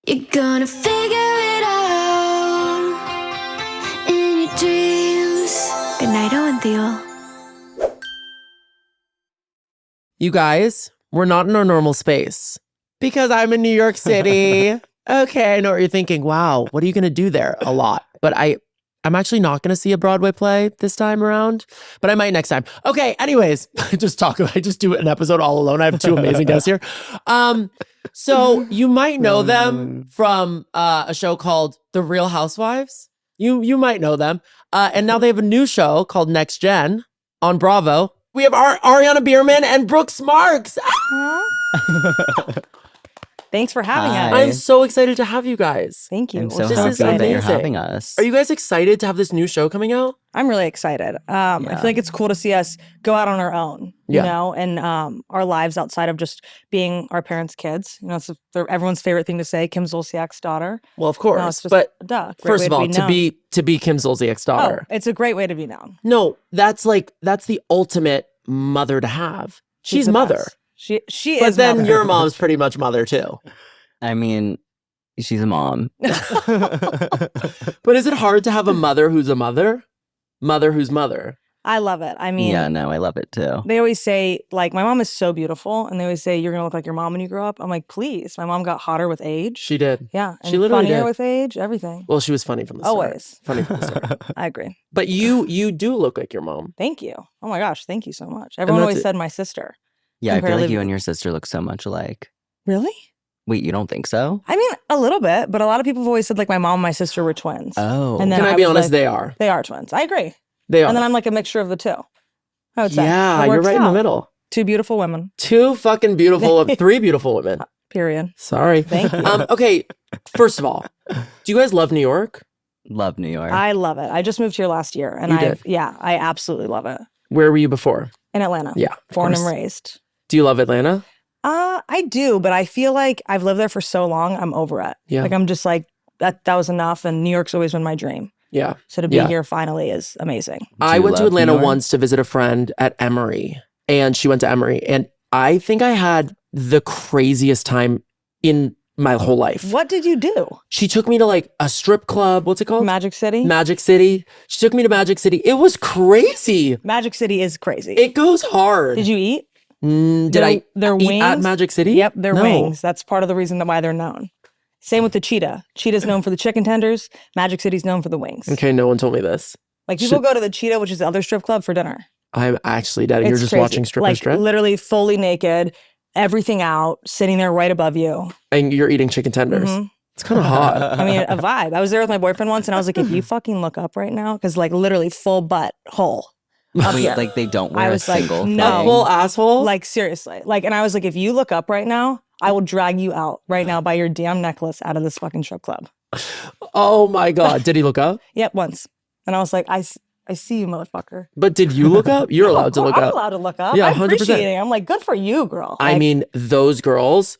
You're gonna figure it out in your dreams. Good night, Owen Theo. You guys, we're not in our normal space because I'm in New York City. Okay, I know what you're thinking. Wow, what are you going to do there? A lot. But I'm actually not going to see a Broadway play this time around, but I might next time. Okay, anyways, I just do an episode all alone. I have two amazing guests here. So you might know them from a show called The Real Housewives. You might know them. And now they have a new show called Next Gen on Bravo. We have Ariana Biermann and Brooks Marks. Thanks for having us. I'm so excited to have you guys. Thank you. I'm so this happy is that you're amazing. having us. Are you guys excited to have this new show coming out? I'm really excited. I feel like it's cool to see us go out on our own, you know, and our lives outside of just being our parents' kids. You know, it's everyone's favorite thing to say, Kim Zolciak's daughter. Well, of course. No, it's just, but first of all, to be Kim Zolciak's daughter. Oh, it's a great way to be known. No, that's the ultimate mother to have. She's the mother. best. She but is. Then mother. your mom's pretty much mother too. I mean, she's a mom. But is it hard to have a mother who's a mother? Mother who's mother? I love it. I mean, yeah, no, I love it too. They always say, like, my mom is so beautiful, and they always say, you're going to look like your mom when you grow up. I'm like, please. My mom got hotter with age. She did. Yeah. And she literally funnier did. with age, everything. Well, she was funny from the start. Always. Funny from the start. I agree. But you do look like your mom. Thank you. Oh my gosh, thank you so much. Everyone always said my sister. Yeah, I feel like you and your sister look so much alike. Really? Wait, you don't think so? I mean, a little bit, but a lot of people have always said like my mom and my sister were twins. Oh. And then Can I be honest? like, they are. They are twins. I agree. They are. And then I'm like a mixture of the two. I would say. Yeah, It you're works right in the out. middle. Two beautiful women. Two fucking beautiful, three beautiful women. Period. Sorry. Thank you. Okay, first of all, do you guys love New York? Love New York. I love it. I just moved here last year, and I absolutely love it. Where were you before? In Atlanta. Yeah, Born and raised. Do you love Atlanta? I do, but I feel like I've lived there for so long, I'm over it. Yeah. Like I'm just like that was enough, and New York's always been my dream. Yeah. So to be here finally is amazing. I went to Atlanta once to visit a friend at Emory, and she went to Emory, and I think I had the craziest time in my whole life. What did you do? She took me to like a strip club. What's it called? Magic City? Magic City. She took me to Magic City. It was crazy. Magic City is crazy. It goes hard. Did you eat? Did I their eat wings? at Magic City? Yep, their No. wings. That's part of the reason why they're known. Same with the Cheetah. Cheetah's known for the chicken tenders. Magic City's known for the wings. Okay, no one told me this. Like people go to the Cheetah, which is the other strip club, for dinner. I'm actually dead. You're It's just crazy. watching strippers like, strip? literally fully naked, everything out, sitting there right above you. And you're eating chicken tenders. Mhm. It's kind of hot. I mean, a vibe. I was there with my boyfriend once, and I was like, if you fucking look up right now, because like literally full butt hole. Up Wait, here. like they don't I wear a was like, single no. thing? A full asshole? Like seriously. Like, and I was like, if you look up right now, I will drag you out right now by your damn necklace out of this fucking strip club. Oh my God. Did he look up? Yep, once. And I was like, I see you, motherfucker. But did you look up? You're allowed to look I'm up. allowed to look up. Yeah, I 100%. appreciate it. I'm like, good for you, girl. I Like, mean, those girls,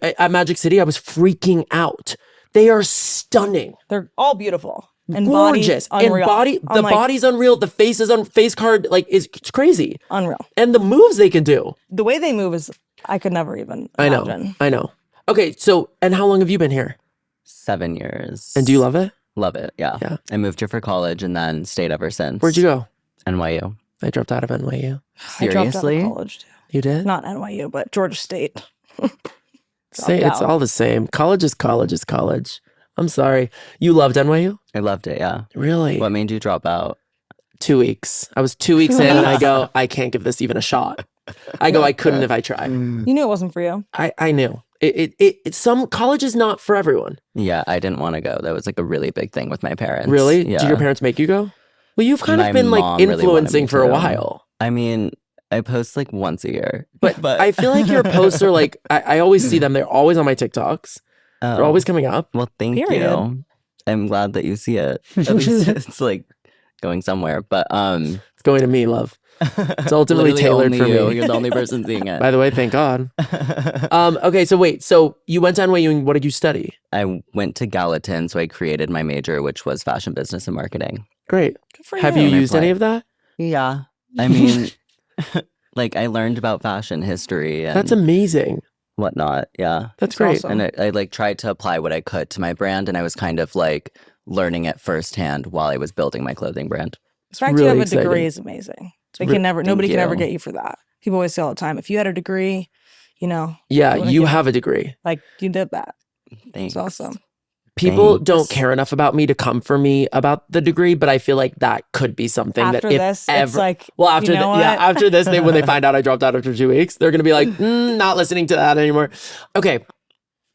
at Magic City, I was freaking out. They are stunning. they're all beautiful. And Gorgeous. body unreal. The body's unreal. The face is face card, like, it's crazy. Unreal. And the moves they can do. The way they move is, I could never even imagine. I know. Okay, so, and how long have you been here? 7 years. And do you love it? Love it, yeah. I moved here for college and then stayed ever since. Where'd you go? NYU. I dropped out of NYU. I dropped out of Seriously? college too. You did? Not NYU, but Georgia State. It's all the same. College is college is college. I'm sorry. You loved NYU? I loved it, yeah. Really? What made you drop out? 2 weeks. I was 2 weeks in and I go, I can't give this even a shot. I go, I couldn't if I tried. You knew it wasn't for you. I knew. Some college is not for everyone. Yeah, I didn't want to go. That was like a really big thing with my parents. Really? Yeah. Did your parents make you go? Well, you've kind My of been like mom really wanted influencing me for a to. while. I mean, I post like once a year. But I feel like your posts are like, I always see them. They're always on my TikToks. They're always coming up. Well, thank Period. you. I'm glad that you see it. At least it's like going somewhere. But It's going to me, love. It's ultimately literally tailored only for you. me. You're the only person seeing it. By the way, thank God. Okay, so wait. So you went to NYU and what did you study? I went to Gallatin, so I created my major, which was fashion business and marketing. Great. Good for Have you. you And I used any applied. of that? Yeah. I mean, like I learned about fashion history. And That's amazing. whatnot. Yeah. That's great. awesome. And I like tried to apply what I could to my brand, and I was kind of like learning it firsthand while I was building my clothing brand. The fact really you have a exciting. degree is amazing. Nobody can ever you. get you for that. People always say all the time, if you had a degree, you know. Yeah, wouldn't you get- have a degree. Like you did that. Thanks. It's awesome. People Thanks. don't care enough about me to come for me about the degree, but I feel like that could be something After that if this, ever, it's like, well, after you know what? after this, when they find out I dropped out after 2 weeks, they're gonna be like, not listening to that anymore. Okay,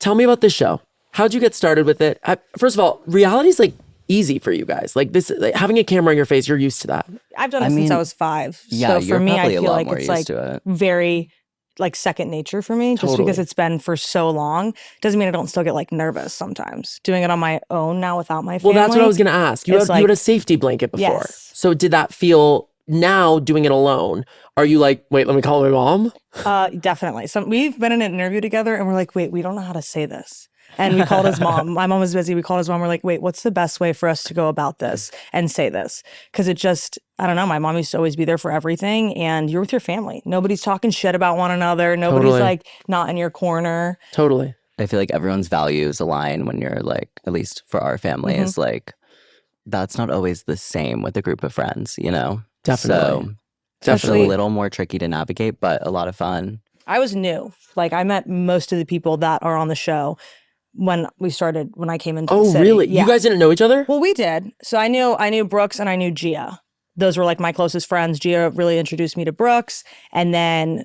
tell me about this show. How'd you get started with it? First of all, reality's like easy for you guys. Like this, like, having a camera in your face, you're used to that. I've done it I since mean, I was 5. Yeah, So you're for me, I probably a feel lot like more it's used like to it. very like second nature for me, just because Totally. it's been for so long. Doesn't mean I don't still get like nervous sometimes. Doing it on my own now without my Well, family. that's what I was gonna ask. You It's had a like- safety blanket before. Yes. So did that feel now doing it alone? Are you like, wait, let me call my mom? Definitely. So we've been in an interview together and we're like, wait, we don't know how to say this. And we called his mom. My mom was busy. We called his mom. We're like, wait, what's the best way for us to go about this and say this? Because it just, I don't know. My mom used to always be there for everything. And you're with your family. Nobody's talking shit about one another. Nobody's Totally. like not in your corner. Totally. I feel like everyone's values align when you're like, at least for our family, is like, that's not always the same with a group of friends, you know? Definitely. So it's Especially- a little more tricky to navigate, but a lot of fun. I was new. Like I met most of the people that are on the show when I came into the Oh, city. really? Yeah. You guys didn't know each other? Well, we did. So I knew Brooks and I knew Gia. Those were like my closest friends. Gia really introduced me to Brooks. And then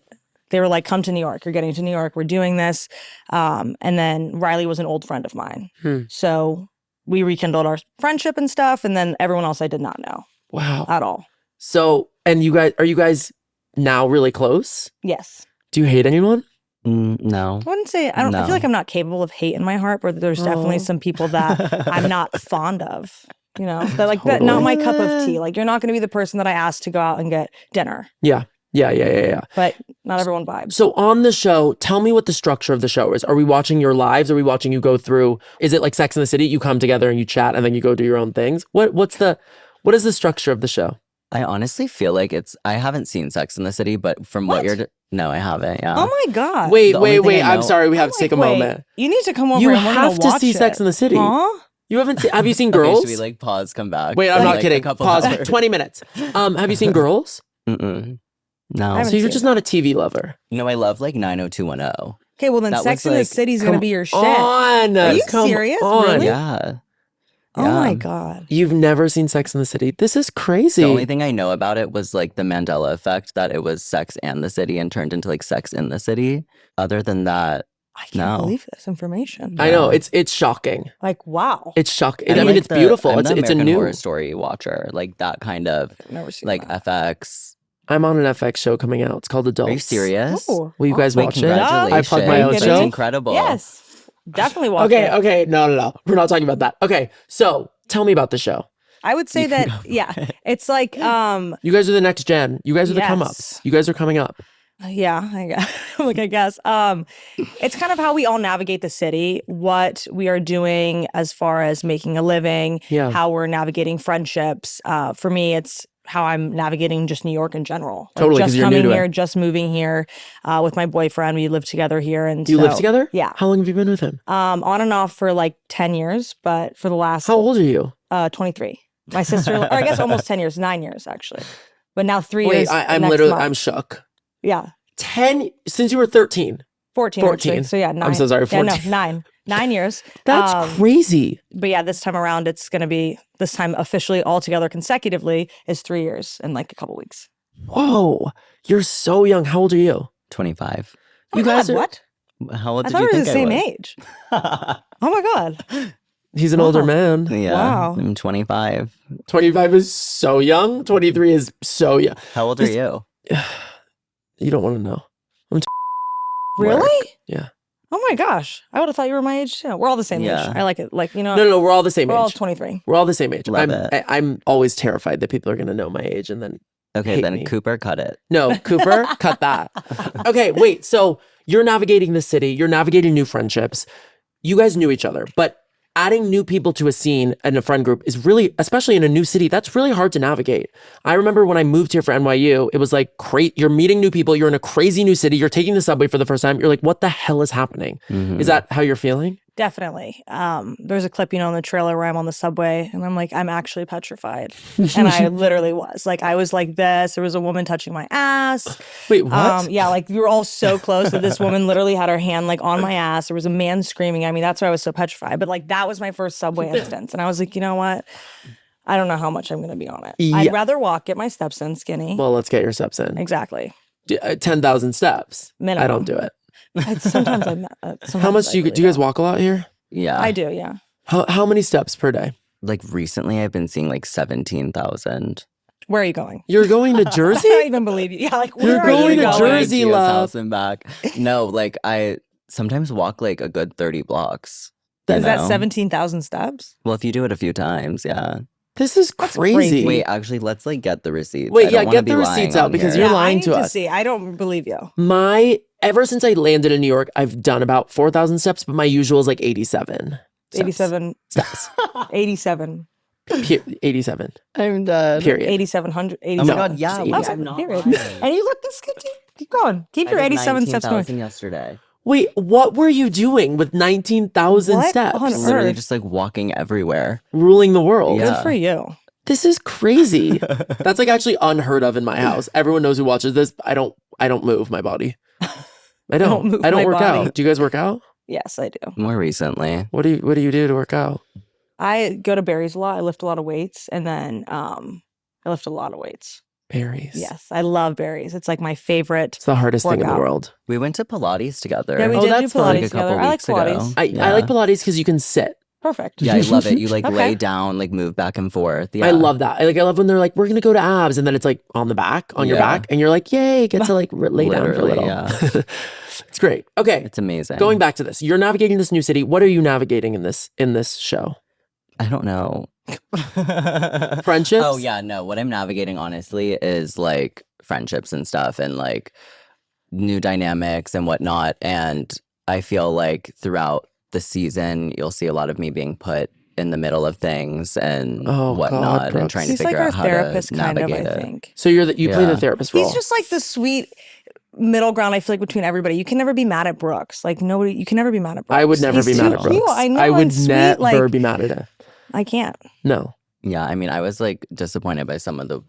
they were like, come to New York. You're getting to New York. We're doing this. And then Riley was an old friend of mine. So we rekindled our friendship and stuff. And then everyone else I did not know Wow. at all. So, and are you guys now really close? Yes. Do you hate anyone? No. I wouldn't say, I feel No. like I'm not capable of hate in my heart, but there's definitely Oh. some people that I'm not fond of. You know, that like that, not my cup of tea. Like you're not going to be the person that I asked to go out and get dinner, Yeah. but not everyone vibes. So on the show, tell me what the structure of the show is. Are we watching your lives? Are we watching you go through? Is it like Sex in the City? You come together and you chat and then you go do your own things? What is the structure of the show? I honestly feel like I haven't seen Sex in the City, but from what, What? you're, no, I haven't. Yeah. Oh my god! Wait, the only thing I I'm know- sorry. We have to take a Wait, moment. you need to come over. You and we're gonna have to watch see it. Sex in the City. Huh? You haven't seen? Have you seen Okay, Girls? should we like pause, come back? Wait, I'm in, not like, kidding. A couple Pause. hours? 20 minutes. Have you seen Girls? Mm-mm. I No. haven't So you're seen just it. not a TV lover. No, I love like 90210. Okay, well then, That Sex was, in the like, City is gonna come be your shit. On. Are you Come serious? on. Really? Yeah. Oh Yeah. my god! You've never seen Sex in the City. This is crazy. The only thing I know about it was like the Mandela effect, that it was Sex and the City and turned into like Sex in the City. Other than that, I can't No. believe this information. I know Yeah. it's shocking. Like wow, It's shocking. I'm I mean, like it's beautiful. I'm It's the a American new. Horror Story watcher, like that kind of I've never seen like that. FX. I'm on an FX show coming out. It's called Adults. Are you serious? Ooh. Will you guys Wait, watch it? congratulations! I plug my own That's show? incredible. Yes, definitely watch Okay, it. okay. No. We're not talking about that. Okay, so tell me about the show. I would say You can that go yeah, it's like You guys are the next gen. You guys are the come ups. Yes. You guys are coming up. yeah, I guess. Like I guess it's kind of how we all navigate the city, what we are doing as far as making a living, Yeah. how we're navigating friendships. For me, it's how I'm navigating just New York in general. Like, Totally, 'cause just you're new coming to it. here, just moving here with my boyfriend. We live together here, and You live so- together? Yeah. How long have you been with him? On and off for like 10 years, but for the last How old are you? 23. My sister, or I guess almost 10 years, 9 years actually. But now 3 years. I'm next literally, month. I'm shook. Yeah, 10, since you were 13. 14. 14. Actually. So yeah, 9. I'm so sorry, Yeah, no, 14. 9. 9 years. That's crazy. But yeah, this time around, it's going to be, this time officially altogether consecutively is 3 years in like a couple weeks. Whoa. You're so young. How old are you? 25. Oh You my guys God, are- what? How old I did thought you we were think the same I age. was? Oh my God. He's an Wow. older man. Yeah. Wow. I'm 25. 25 is so young. 23 is so young. How old are This- you? You don't want to know. Really? Yeah. Oh my gosh. I would have thought you were my age too. We're all the same Yeah. age. I like it. Like, you know, No, we're all the same we're all age. 23. We're all the same age. Love it. I'm always terrified that people are going to know my age and then Okay, hate then me. Cooper, cut it. No, Cooper, cut that. Okay, wait. So you're navigating the city, you're navigating new friendships. You guys knew each other, but adding new people to a scene and a friend group is really, especially in a new city, that's really hard to navigate. I remember when I moved here for NYU, it was like, you're meeting new people, you're in a crazy new city, you're taking the subway for the first time, you're like, what the hell is happening? Is that how you're feeling? Definitely. There's a clip, in the trailer where I'm on the subway and I'm like, I'm actually petrified. And I literally was. Like, I was like this. There was a woman touching my ass. Wait, what? Yeah, like we were all so close that this woman literally had her hand like on my ass. There was a man screaming at me. That's why I was so petrified. But like that was my first subway instance. And I was like, you know what? I don't know how much I'm going to be on it. Yeah. I'd rather walk, get my steps in, skinny. Well, let's get your steps in. Exactly. 10,000 steps. Minimum. I don't do it. How much do you guys walk a lot here? Yeah. I do, yeah. How many steps per day? Like recently I've been seeing like 17,000. Where are you going? You're going to Jersey? I don't even believe you. Yeah, like where You're are going you to going? Jersey, Gia's love. house and back. No, like I sometimes walk like a good 30 blocks. Is that know? 17,000 steps? Well, if you do it a few times, yeah. This is crazy. crazy. Wait, actually, let's like get the receipts. Wait, I don't yeah, wanna get be the lying receipts out on because here. you're lying I need to us. See. I don't believe you. Ever since I landed in New York, I've done about 4,000 steps, but my usual is like 87. steps. 87 steps. 87. 87. I'm done. Period. 8,700. Oh my No, god, yeah. it's Wait, 87. I'm not Period. lying. And you look this good. Keep going. Keep your I did 87 steps going. 19,000 yesterday. Wait, what were you doing with 19,000 What steps? on Literally Earth. just like walking everywhere. Ruling the world. Yeah. Good for you. This is crazy. That's like actually unheard of in my house. Everyone knows who watches this. I don't move my body. I don't. Don't move I don't my work body. out. Do you guys work out? Yes, I do. More recently. What do you do to work out? I go to Barry's a lot. I lift a lot of weights, and then I lift a lot of weights. Berries. Yes, I love Barry's. It's like my favorite. It's the hardest thing in the Workout. world. We went to Pilates together. Yeah, we Oh, did do that's fun. Pilates Like a couple together. I like weeks ago. Pilates. I Yeah. like Pilates because you can sit. Perfect. Yeah, I love it. You like Okay. lay down, like move back and forth. Yeah. I love that. I love when they're like, we're gonna go to abs, and then it's like on the back, on your Yeah. back, and you're like, yay, get to like lay down for a Literally, little. yeah. It's great. Okay, It's amazing. going back to this, you're navigating this new city. What are you navigating in this show? I don't know. Friendships? Oh yeah, no. What I'm navigating honestly is like friendships and stuff and like new dynamics and whatnot. And I feel like throughout the season you'll see a lot of me being put in the middle of things and Oh, God, whatnot and Brooks. trying He's to like figure our out how therapist, to kind of. navigate I it. think So you play the Yeah. therapist role. he's just like the sweet middle ground. I feel like between everybody, you can never be mad at Brooks. Like nobody, you can never be mad at Brooks. I would never He's be too mad at Brooks. cute. I know. I would and sweet, never like, be mad at it. I can't. No. Yeah, I mean I was like disappointed by some of the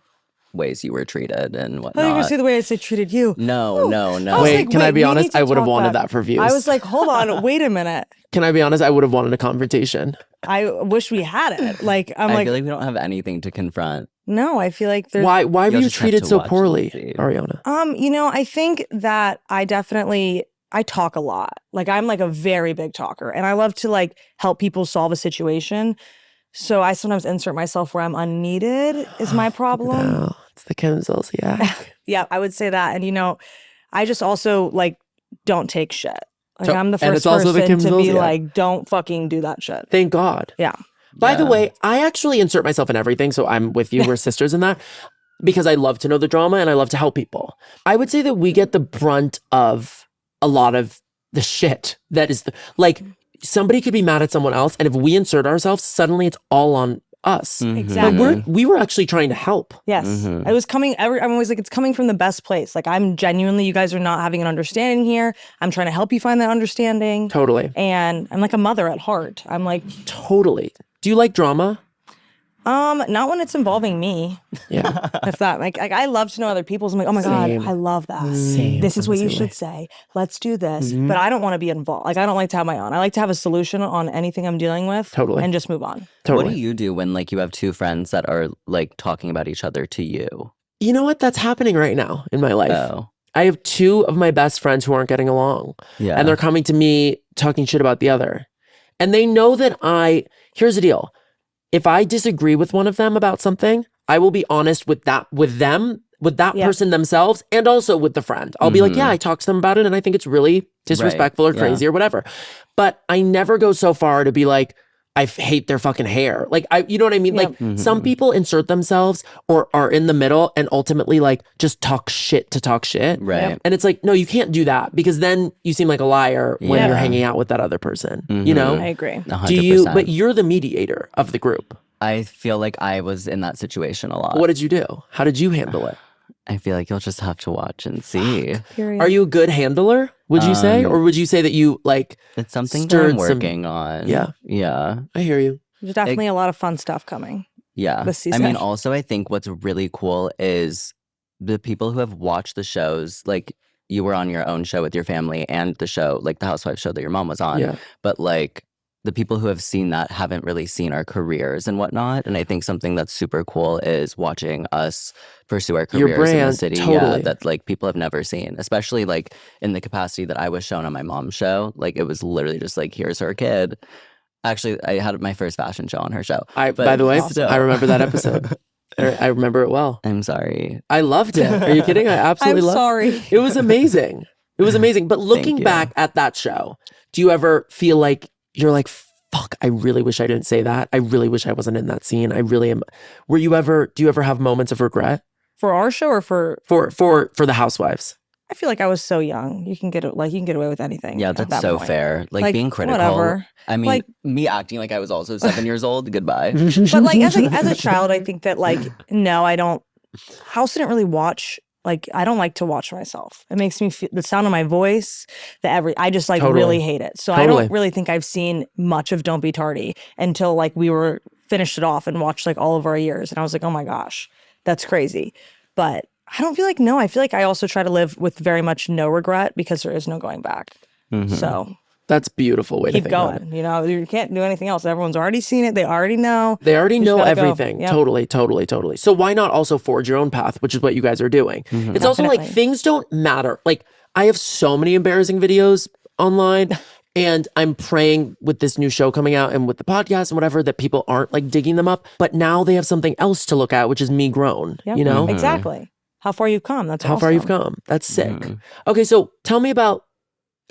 ways you were treated and I thought you were whatnot. gonna see the way I say treated you. No. I was Wait, like, can I be we honest? need to I would have talk wanted about- that for views. I was like, hold on, wait a minute. Can I be honest? I would have wanted a confrontation. I wish we had it. Like I'm I like, feel like we don't have anything to confront. no. I feel like there's Why were You'll you just have treated to so watch and poorly, see. Ariana? I think that I talk a lot. Like I'm like a very big talker and I love to like help people solve a situation. So I sometimes insert myself where I'm unneeded is my problem. No, it's the Kim Zolciak. Yeah, I would say that. And I just also like don't take shit. Like So- I'm the and first it's also the person Kim to be Zolciak. like, don't fucking do that shit. Thank God. Yeah. By the Yeah. way, I actually insert myself in everything, so I'm with you. We're sisters in that because I love to know the drama and I love to help people. I would say that we get the brunt of a lot of the shit that is like somebody could be mad at someone else, and if we insert ourselves, suddenly it's all on us. Mhm. Exactly. But we were actually trying to help. Yes. Mhm. It was coming I'm always like, it's coming from the best place. Like I'm genuinely, you guys are not having an understanding here. I'm trying to help you find that understanding. Totally. And I'm like a mother at heart. I'm like, Totally. Do you like drama? not when it's involving me. Yeah. If that like I love to know other people's. I'm like, oh my Same. God, I love that. Same. This is I'm what the you same should way. say. Let's do this. Mhm. But I don't want to be involved. Like I don't like to have my own. I like to have a solution on anything I'm dealing with. Totally. And just move on. Totally. What do you do when like you have two friends that are like talking about each other to you? You know what? That's happening right now in my life. Oh, I have two of my best friends who aren't getting along. yeah. And they're coming to me talking shit about the other. And they know that here's the deal. If I disagree with one of them about something, I will be honest with that Yeah. person themselves and also with the friend. I'll be like, yeah, I talked to them about it and I think it's really disrespectful or yeah. crazy or whatever. But I never go so far to be like, hate their fucking hair. Like, you know what I mean? Yep. Like some people insert themselves or are in the middle and ultimately like just talk shit to talk shit. Right. Yep. And it's like, no, you can't do that because then you seem like a liar when Yeah. you're hanging out with that other person, you Mhm. know? I agree. 100%. But you're the mediator of the group. I feel like I was in that situation a lot. What did you do? How did you handle it? I feel like you'll just have to watch and see. Period. Are you a good handler, would you say? Or would you say that you like, It's something that stirred I'm some- working on. Yeah. Yeah. I hear you. There's definitely a lot of fun stuff coming. Yeah. This I mean, season. also, I think what's really cool is the people who have watched the shows, like you were on your own show with your family and the show, like the Housewives show that your mom was on. Yeah. But like the people who have seen that haven't really seen our careers and whatnot. And I think something that's super cool is watching us pursue our Your careers in the brand, city. totally. Yeah, that like people have never seen, especially like in the capacity that I was shown on my mom's show. Like it was literally just like, here's her kid. Actually, I had my first fashion show on her show. By But the way, still. I remember that episode. I remember it well. I'm sorry. I loved it. Are you kidding? I absolutely I'm loved sorry. it. It was amazing. It was amazing. But looking you. back at that show, do you ever feel like you're like, fuck, I really wish I didn't say that. I really wish I wasn't in that scene. I really am. Do you ever have moments of regret For our show or for for the Housewives? I feel like I was so young. You can get away with anything. Yeah, at that's that so point. fair. Like, Like, being critical. whatever. I mean, Like- me acting like I was also 7 years old. Goodbye. But like as a child, I think that like no, I don't. House didn't really watch. Like I don't like to watch myself. It makes me feel the sound of my voice, I just like Totally. really hate it. So I Totally. don't really think I've seen much of Don't Be Tardy until like we were finished it off and watched like all of our years, and I was like, oh my gosh, that's crazy. But I don't feel like no. I feel like I also try to live with very much no regret because there is no going back. Mhm. So That's a beautiful way to keep think about it. going. You know, you can't do anything else. Everyone's already seen it. They already know. They already You just know gotta go. everything. Yep. Totally. So why not also forge your own path, which is what you guys are doing? It's also like Definitely. things don't matter. Like I have so many embarrassing videos online and I'm praying with this new show coming out and with the podcast and whatever that people aren't like digging them up. But now they have something else to look at, which is me grown, Yep. you know? Exactly. How far you've come. That's How far you've awesome. come. That's sick. Mhm. Okay, so tell me about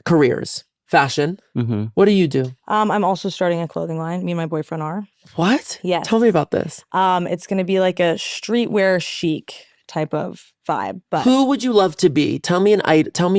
careers. Fashion. Mhm. What do you do? I'm also starting a clothing line. Me and my boyfriend are. What? Yes. Tell me about this. It's going to be like a streetwear chic type of vibe, but Who would you love to be? Tell me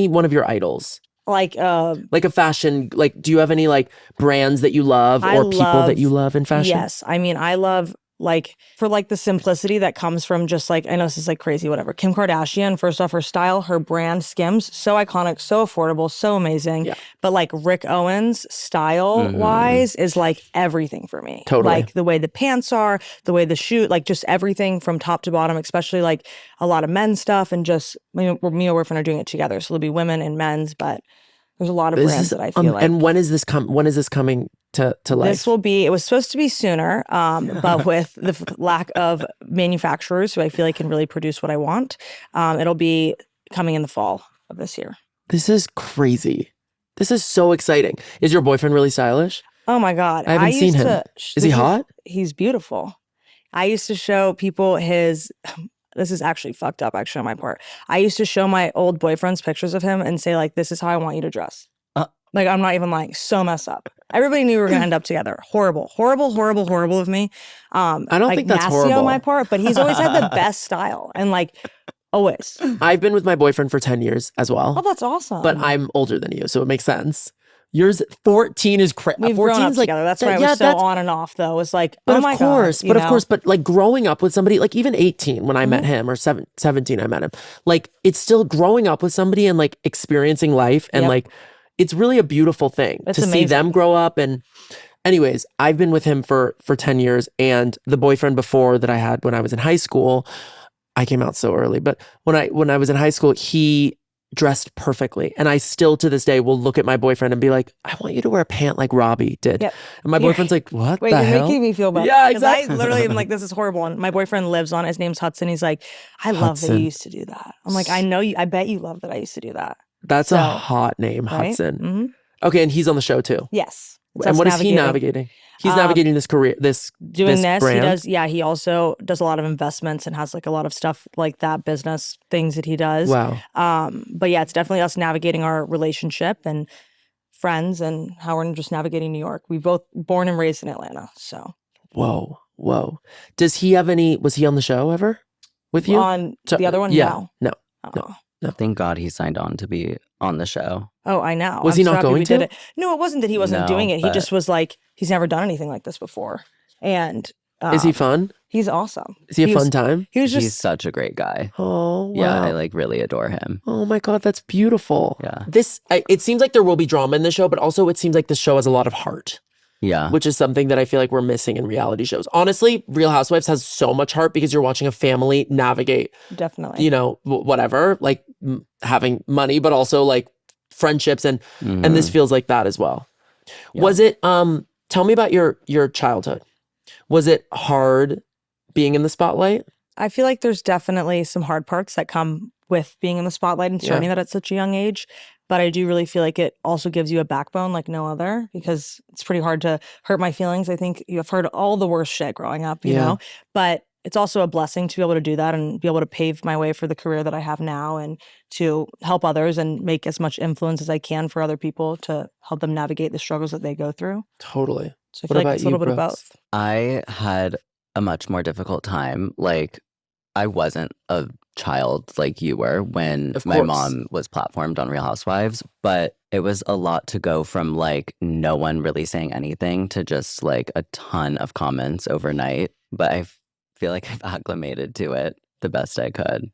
one of your idols. like Like a fashion, like do you have any like brands that you love I or people that love- you love in fashion? yes. I mean, I love like for like the simplicity that comes from just like I know this is like crazy, whatever. Kim Kardashian, first off, her style, her brand Skims, so iconic, so affordable, so amazing. Yeah. But like Rick Owens, style wise, is like everything for me. Totally. Like the way the pants are, the way the shoe, like just everything from top to bottom, especially like a lot of men's stuff and just me and my boyfriend are doing it together. So there'll be women and men's, but there's a lot of This brands is, that I feel like. and when is this coming to life? This will be, it was supposed to be sooner, but with the lack of manufacturers who I feel like can really produce what I want, it'll be coming in the fall of this year. This is crazy. This is so exciting. Is your boyfriend really stylish? Oh my God. I haven't seen him. Is he hot? He's beautiful. I used to show people his, this is actually fucked up actually on my part. I used to show my old boyfriends pictures of him and say like, this is how I want you to dress. Like, I'm not even lying. So messed up. Everybody knew we were going to end up together. Horrible of me. I don't like, think that's nasty horrible. on my part, but he's always had the best style. And like, always. I've been with my boyfriend for 10 years as well, Oh, that's awesome. but I'm older than you, so it makes sense. Yours 14 is crazy. We've 14 grown up is like together. That's why I yeah, was so that's- on and off, though. It's like, But oh of my course, God. but of course, but like growing up with somebody, like even 18 when I met Mm-hmm. him, or 17 I met him, like it's still growing up with somebody and like experiencing life and Yep. like it's really a beautiful thing It's to see amazing. them grow up. And anyways, I've been with him for 10 years, and the boyfriend before that I had when I was in high school, I came out so early, but when I was in high school, he dressed perfectly. And I still to this day will look at my boyfriend and be like, I want you to wear a pant like Robbie did. Yep. And my boyfriend's like, what Wait, the you're hell? making me feel bad. Yeah, 'Cause exactly. I literally am like, this is horrible. And my boyfriend lives on, his name's Hudson. He's like, I love that Hudson. you used to do that. I'm like, I know you, I bet you love that I used to do that. That's So, a hot name, Right? Hudson. hmm Okay, and he's on the show too. Yes. It's And us what is he navigating? He's navigating this career, Doing this, brand. he does. Yeah, he also does a lot of investments and has like a lot of stuff like that, business things that he does. Wow. But yeah, it's definitely us navigating our relationship and friends and how we're just navigating New York. We both born and raised in Atlanta. So Whoa. Does he have was he on the show ever with you? on the other one, Yeah. no. No. Thank God he signed on to be on the show. Oh, I know. Was I'm he so not happy going we did to? it. No, it wasn't that he wasn't No, doing it. He but- just was like, he's never done anything like this before. And Is he fun? He's awesome. Is he a was- fun time? He was He's just such a great guy. Oh, wow. Yeah, I like really adore him. Oh my God, that's beautiful. Yeah. It seems like there will be drama in the show, but also it seems like the show has a lot of heart, Yeah. which is something that I feel like we're missing in reality shows. Honestly, Real Housewives has so much heart because you're watching a family navigate, definitely. you know, whatever, like having money, but also like friendships, and this feels like that as well. Yeah. Was it? Tell me about your childhood. Was it hard being in the spotlight? I feel like there's definitely some hard parts that come with being in the spotlight and starting that at such a young age. But I do really feel like it also gives you a backbone like no other, because it's pretty hard to hurt my feelings. I think you've heard all the worst shit growing up, you know, but it's also a blessing to be able to do that and be able to pave my way for the career that I have now and to help others and make as much influence as I can for other people to help them navigate the struggles that they go through. Totally. So I feel like it's a little bit of both. I had a much more difficult time. Like, I wasn't a child like you were when Of my course. mom was platformed on Real Housewives, but it was a lot to go from like no one really saying anything to just like a ton of comments overnight. But I feel like I've acclimated to it the best I could.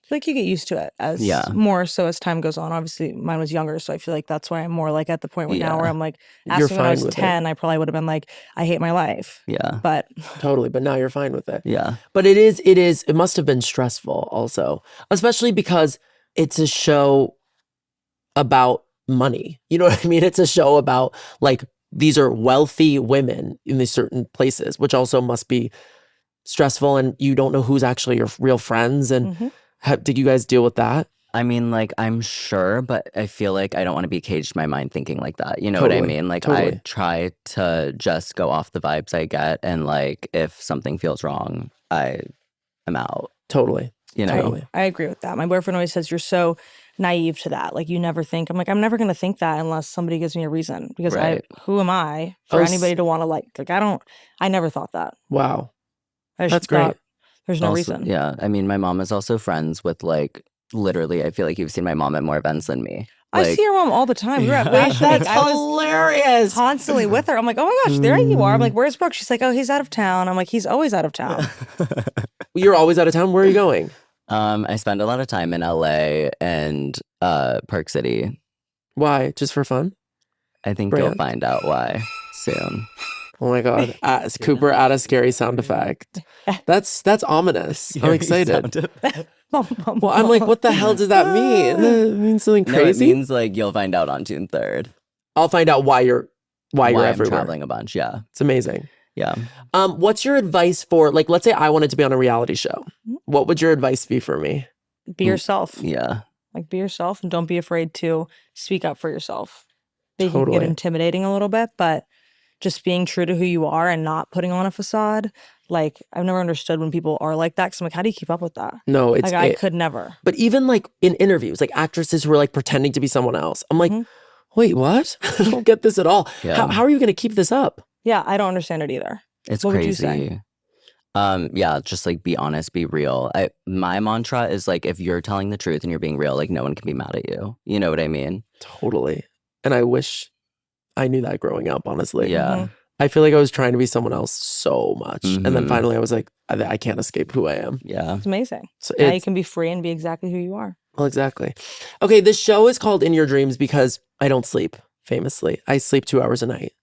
I feel like you get used to it as more so as time goes on. Obviously, mine was younger, so I feel like that's why I'm more like at the point where now where I'm like, You're asking when I fine was with it. 10, I probably would have been like, I hate my life. Yeah. But Totally. But now you're fine with it. Yeah. But it must have been stressful also, especially because it's a show about money. You know what I mean? It's a show about like, these are wealthy women in these certain places, which also must be stressful, and you don't know who's actually your real friends. And did you guys deal with that? I mean, like, I'm sure, but I feel like I don't want to be caged in my mind thinking like that. You know what I Totally, mean? Like, totally. I try to just go off the vibes I get. And, like, if something feels wrong, I am out. Totally. You know? Totally. I agree with that. My boyfriend always says, you're so naive to that. Like, you never think. I'm like, I'm never going to think that unless somebody gives me a reason. Because Right. who am I for anybody to want to like, I never thought that. Wow. I just That's great. thought there's no Also- reason. Yeah. I mean, my mom is also friends with, like, literally, I feel like you've seen my mom at more events than me. I Like, see your mom all the time. We were at That's Fashion Week. I was hilarious. constantly with her. I'm like, oh my gosh, there you are. I'm like, where's Brooke? She's like, oh, he's out of town. I'm like, he's always out of town. You're always out of town. Where are you going? I spend a lot of time in LA and Park City. Why? Just for fun? I think Brand. you'll find out why soon. Oh my God. Cooper, add a scary sound effect. That's ominous. I'm excited. Well, I'm like, what the hell does that mean? That means something No, it crazy? means like you'll find out on June 3rd. I'll find out why you're I'm everywhere. traveling a bunch. Yeah. It's amazing. Yeah. What's your advice for, like, let's say I wanted to be on a reality show. What would your advice be for me? Be yourself. Yeah. Like, be yourself and don't be afraid to speak up for yourself. They can Totally. get intimidating a little bit, but just being true to who you are and not putting on a facade. Like, I've never understood when people are like that. Cause I'm like, how do you keep up with that? No, it's Like, I could never. But even like in interviews, like actresses who are like pretending to be someone else. I'm like, wait, what? I don't get this at all. Yeah. How are you going to keep this up? Yeah, I don't understand it either. It's What would you crazy. say? Yeah, just like be honest, be real. My mantra is like, if you're telling the truth and you're being real, like no one can be mad at you. You know what I mean? Totally. And I wish I knew that growing up, honestly. Yeah. I feel like I was trying to be someone else so much. And then Mhm. finally I was like, I can't escape who I am. Yeah. It's amazing. So Now you it's, can be free and be exactly who you are. well, exactly. Okay, this show is called In Your Dreams because I don't sleep, famously. I sleep 2 hours a night.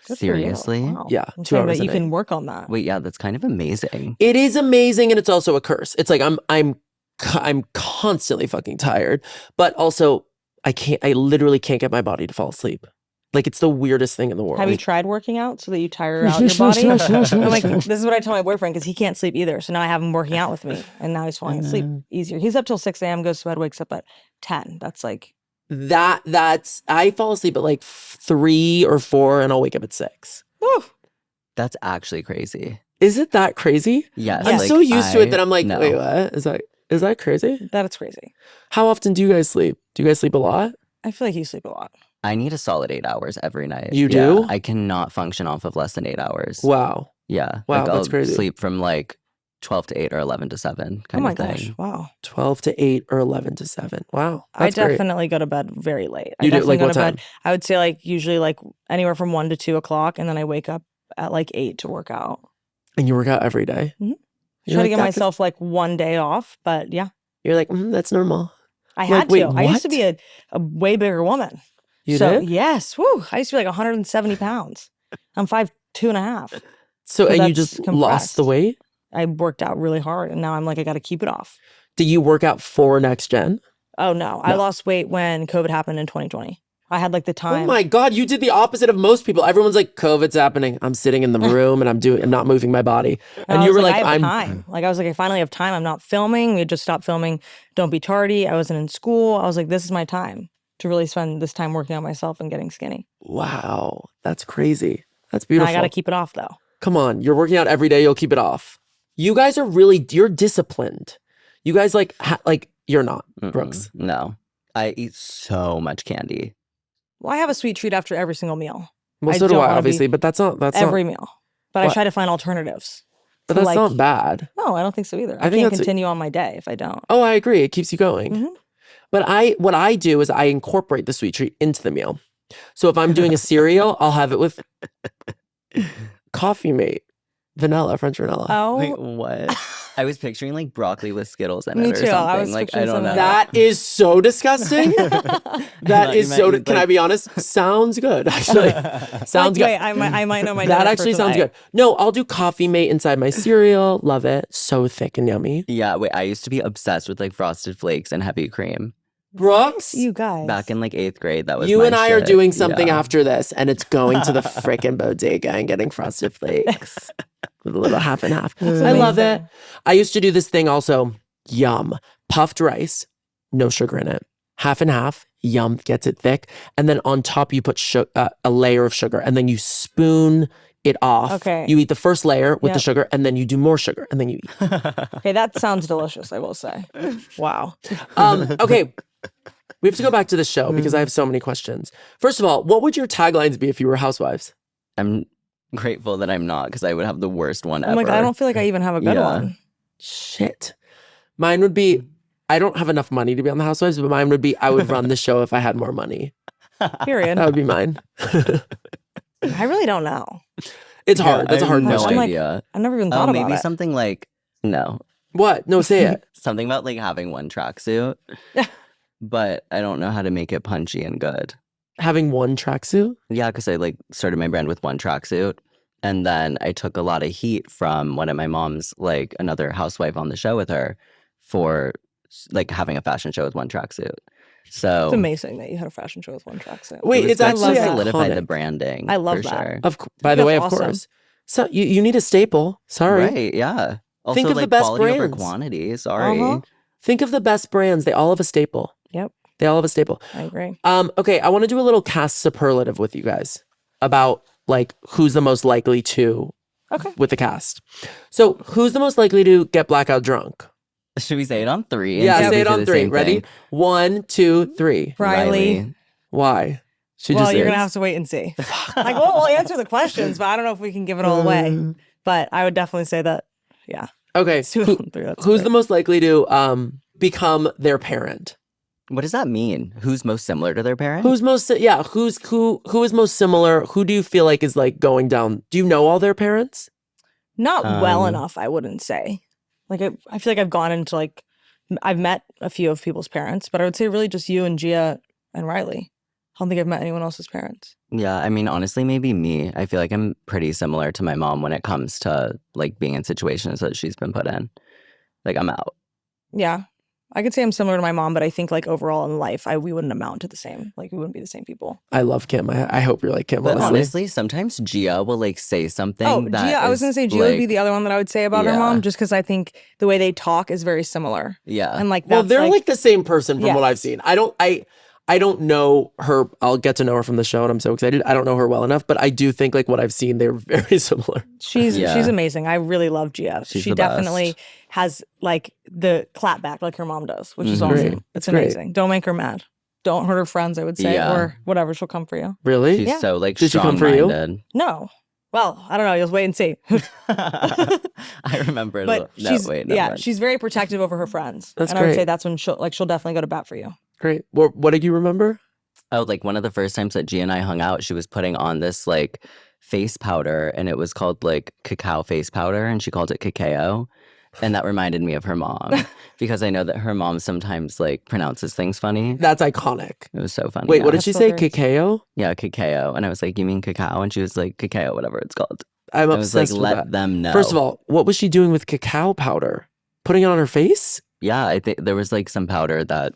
Good for you. Seriously? Wow. Yeah, I'm 2 saying hours that a you can night. work on that. Wait, yeah, that's kind of amazing. It is amazing, and it's also a curse. It's like I'm constantly fucking tired, but also I literally can't get my body to fall asleep. Like, it's the weirdest thing in the world. Have you tried working out so that you tire out your body? I'm like, this is what I tell my boyfriend because he can't sleep either. So now I have him working out with me, and now he's falling asleep easier. He's up till 6 a.m., goes to bed, wakes up at 10. That's like, That's I fall asleep at like 3 or 4 and I'll wake up at 6. whew. That's actually crazy. Is it that crazy? Yes. I'm like, so used to it that I'm like, no. wait, what? Is that crazy? That is crazy. How often do you guys sleep? Do you guys sleep a lot? I feel like you sleep a lot. I need a solid 8 hours every night. You Yeah, do? I cannot function off of less than 8 hours. Wow. Yeah. Wow, like, that's I'll crazy. sleep from like 12 to 8 or 11 to 7 Oh kind my of thing. gosh! Wow. 12 to 8 or 11 to 7. Wow. I That's great. definitely go to bed very late. I You do? definitely Like go what to bed. time? I would say like usually like anywhere from 1 to 2 o'clock, and then I wake up at like 8 to work out. And you work out every day? Mhm. You're Try to like, get "That's- myself like 1 day off, but yeah, You're like, that's normal. I Like, had wait, to. I used to what? be a way bigger woman. You so, did? Yes. Woo. I used to be like 170 pounds. I'm 5'2.5". So, So and you that's just lost the compressed. weight? I worked out really hard, and now I'm like, I got to keep it off. Do you work out for Next Gen? Oh no, I No. lost weight when COVID happened in 2020. I had like the time. Oh my God, you did the opposite of most people. Everyone's like, COVID's happening. I'm sitting in the room and I'm not moving my body. And I you was were like, I have I'm time. Like I was like, I finally have time. I'm not filming. We had just stopped filming. Don't be tardy. I wasn't in school. I was like, this is my time to really spend this time working on myself and getting skinny. wow, that's crazy. That's Now beautiful. I got to keep it off though. Come on, you're working out every day. You'll keep it off. You guys are really, you're disciplined. You guys like you're not, Brooks. No. I eat so much candy. Well, I have a sweet treat after every single meal. Well, I so do don't I, wanna be obviously, but that's every not, meal. But I What? try to find alternatives. but to, that's like- not bad. No, I don't think so either. I I think can't that's a- continue on my day if I don't. Oh, I agree. It keeps you going. Mhm. But what I do is I incorporate the sweet treat into the meal. So if I'm doing a cereal, I'll have it with Coffee Mate, vanilla, French vanilla. Oh, Wait, what? I was picturing like broccoli with Skittles in Me it or too. something. I was like I picturing don't know. something That is so disgusting. Thought That you is meant so. you'd, Can I like- be honest? Sounds good. Actually, sounds good. Wait, I might know my That dinner actually for sounds tonight. good. No, I'll do Coffee Mate inside my cereal. Love it. So thick and yummy. Yeah, wait, I used to be obsessed with like Frosted Flakes and heavy cream. Brooks, You guys. Back in like 8th grade, that was you my and I are shit. doing something Yeah. after this, and it's going to the frickin' bodega and getting Frosted Flakes with a little half and half. I love it. amazing. I used to do this thing also. Yum. Puffed rice, no sugar in it. Half and half. Yum. Gets it thick. And then on top, you put a layer of sugar. And then you spoon it off. Okay. You eat the first layer with the Yep. sugar. And then you do more sugar. And then you eat. Okay, that sounds delicious, I will say. Wow. Okay. We have to go back to the show because I have so many questions. First of all, what would your taglines be if you were housewives? I'm grateful that I'm not because I would have the worst one I'm ever. like, I don't feel like I even have a good Yeah. one. Shit. Mine would be, I don't have enough money to be on the housewives, but mine would be, I would run the show if I had more money. Period. That would be mine. I really don't know. It's Yeah, hard. That's a I hard have no question. I'm like- idea. I never even Oh, thought about maybe it. something like no, What? No, say it. something about like having one tracksuit. But I don't know how to make it punchy and good. Having one tracksuit? Yeah, because I like started my brand with one tracksuit, and then I took a lot of heat from one of my mom's, like another housewife on the show with her, for like having a fashion show with one tracksuit. So It's amazing that you had a fashion show with one tracksuit. Wait, it was it's good actually to solidify the iconic. branding. I love for that. Sure. By the That's way, of awesome. course. So you need a staple. Sorry. Right? Yeah. Also, Think of the like best quality over brands. quantity. Sorry. Uh-huh. Think of the best brands. They all have a staple. Yep, They all have a staple. I agree. Okay, I want to do a little cast superlative with you guys about like who's the most likely to Okay. with the cast. So who's the most likely to get blackout drunk? Should we say it on three? and Yeah, see if say we it on the three. same Ready? thing? 1, 2, 3. Riley. Why? She Well, just you're gonna is. have to wait and see. Like, well, we'll answer the questions, but I don't know if we can give it all away. But I would definitely say that. Yeah, Okay. it's 2 who- and 3. That's who's great. the most likely to become their parent? What does that mean? Who's most similar to their parent? Who's most who is most similar? Who do you feel like is like going down? Do you know all their parents? Not well Um, enough? I wouldn't say. Like, I feel like I've gone into like I've met a few of people's parents, but I would say really just you and Gia and Riley. I don't think I've met anyone else's parents. Yeah, I mean, honestly, maybe me. I feel like I'm pretty similar to my mom when it comes to like being in situations that she's been put in. Like, I'm out. Yeah, I could say I'm similar to my mom, but I think like overall in life, we wouldn't amount to the same. Like, we wouldn't be the same people. I love Kim. I hope you're like Kim. But honestly. honestly, sometimes Gia will like say something. Oh, that Gia, I was is, gonna say Gia like, would be the other one that I would say about her Yeah. mom, just because I think the way they talk is very similar. Yeah. And like, Well, that's they're like the same person from Yeah. what I've seen. I don't know her. I'll get to know her from the show, and I'm so excited. I don't know her well enough, but I do think like what I've seen, they're very similar. she's Yeah. amazing. I really love Gia. She's She the definitely best. has like the clap back like her mom does, which is Mhm. awesome. Great. It's That's great. amazing. Don't make her mad. don't hurt her friends, I would say, Yeah. or whatever. She'll come for you. Really? She's Yeah. so like Did she come for you? strong-minded. No. Well, I don't know. You'll wait and see. I remember. But No, wait, never mind. she's very protective over her friends. That's and I would say great. that's when she'll definitely go to bat for you. Great. What do you remember? Oh, like one of the first times that Gia and I hung out, she was putting on this like face powder, and it was called like cacao face powder, and she called it cacao. And that reminded me of her mom because I know that her mom sometimes like pronounces things funny. That's iconic. It was so funny. Wait, yeah. what did That's she so say? very- Cacao? Yeah, cacao. And I was like, you mean cacao? And she was like, cacao, whatever it's called. I'm I was like, obsessed with let that. them know. First of all, what was she doing with cacao powder? Putting it on her face? Yeah, I think there was like some powder that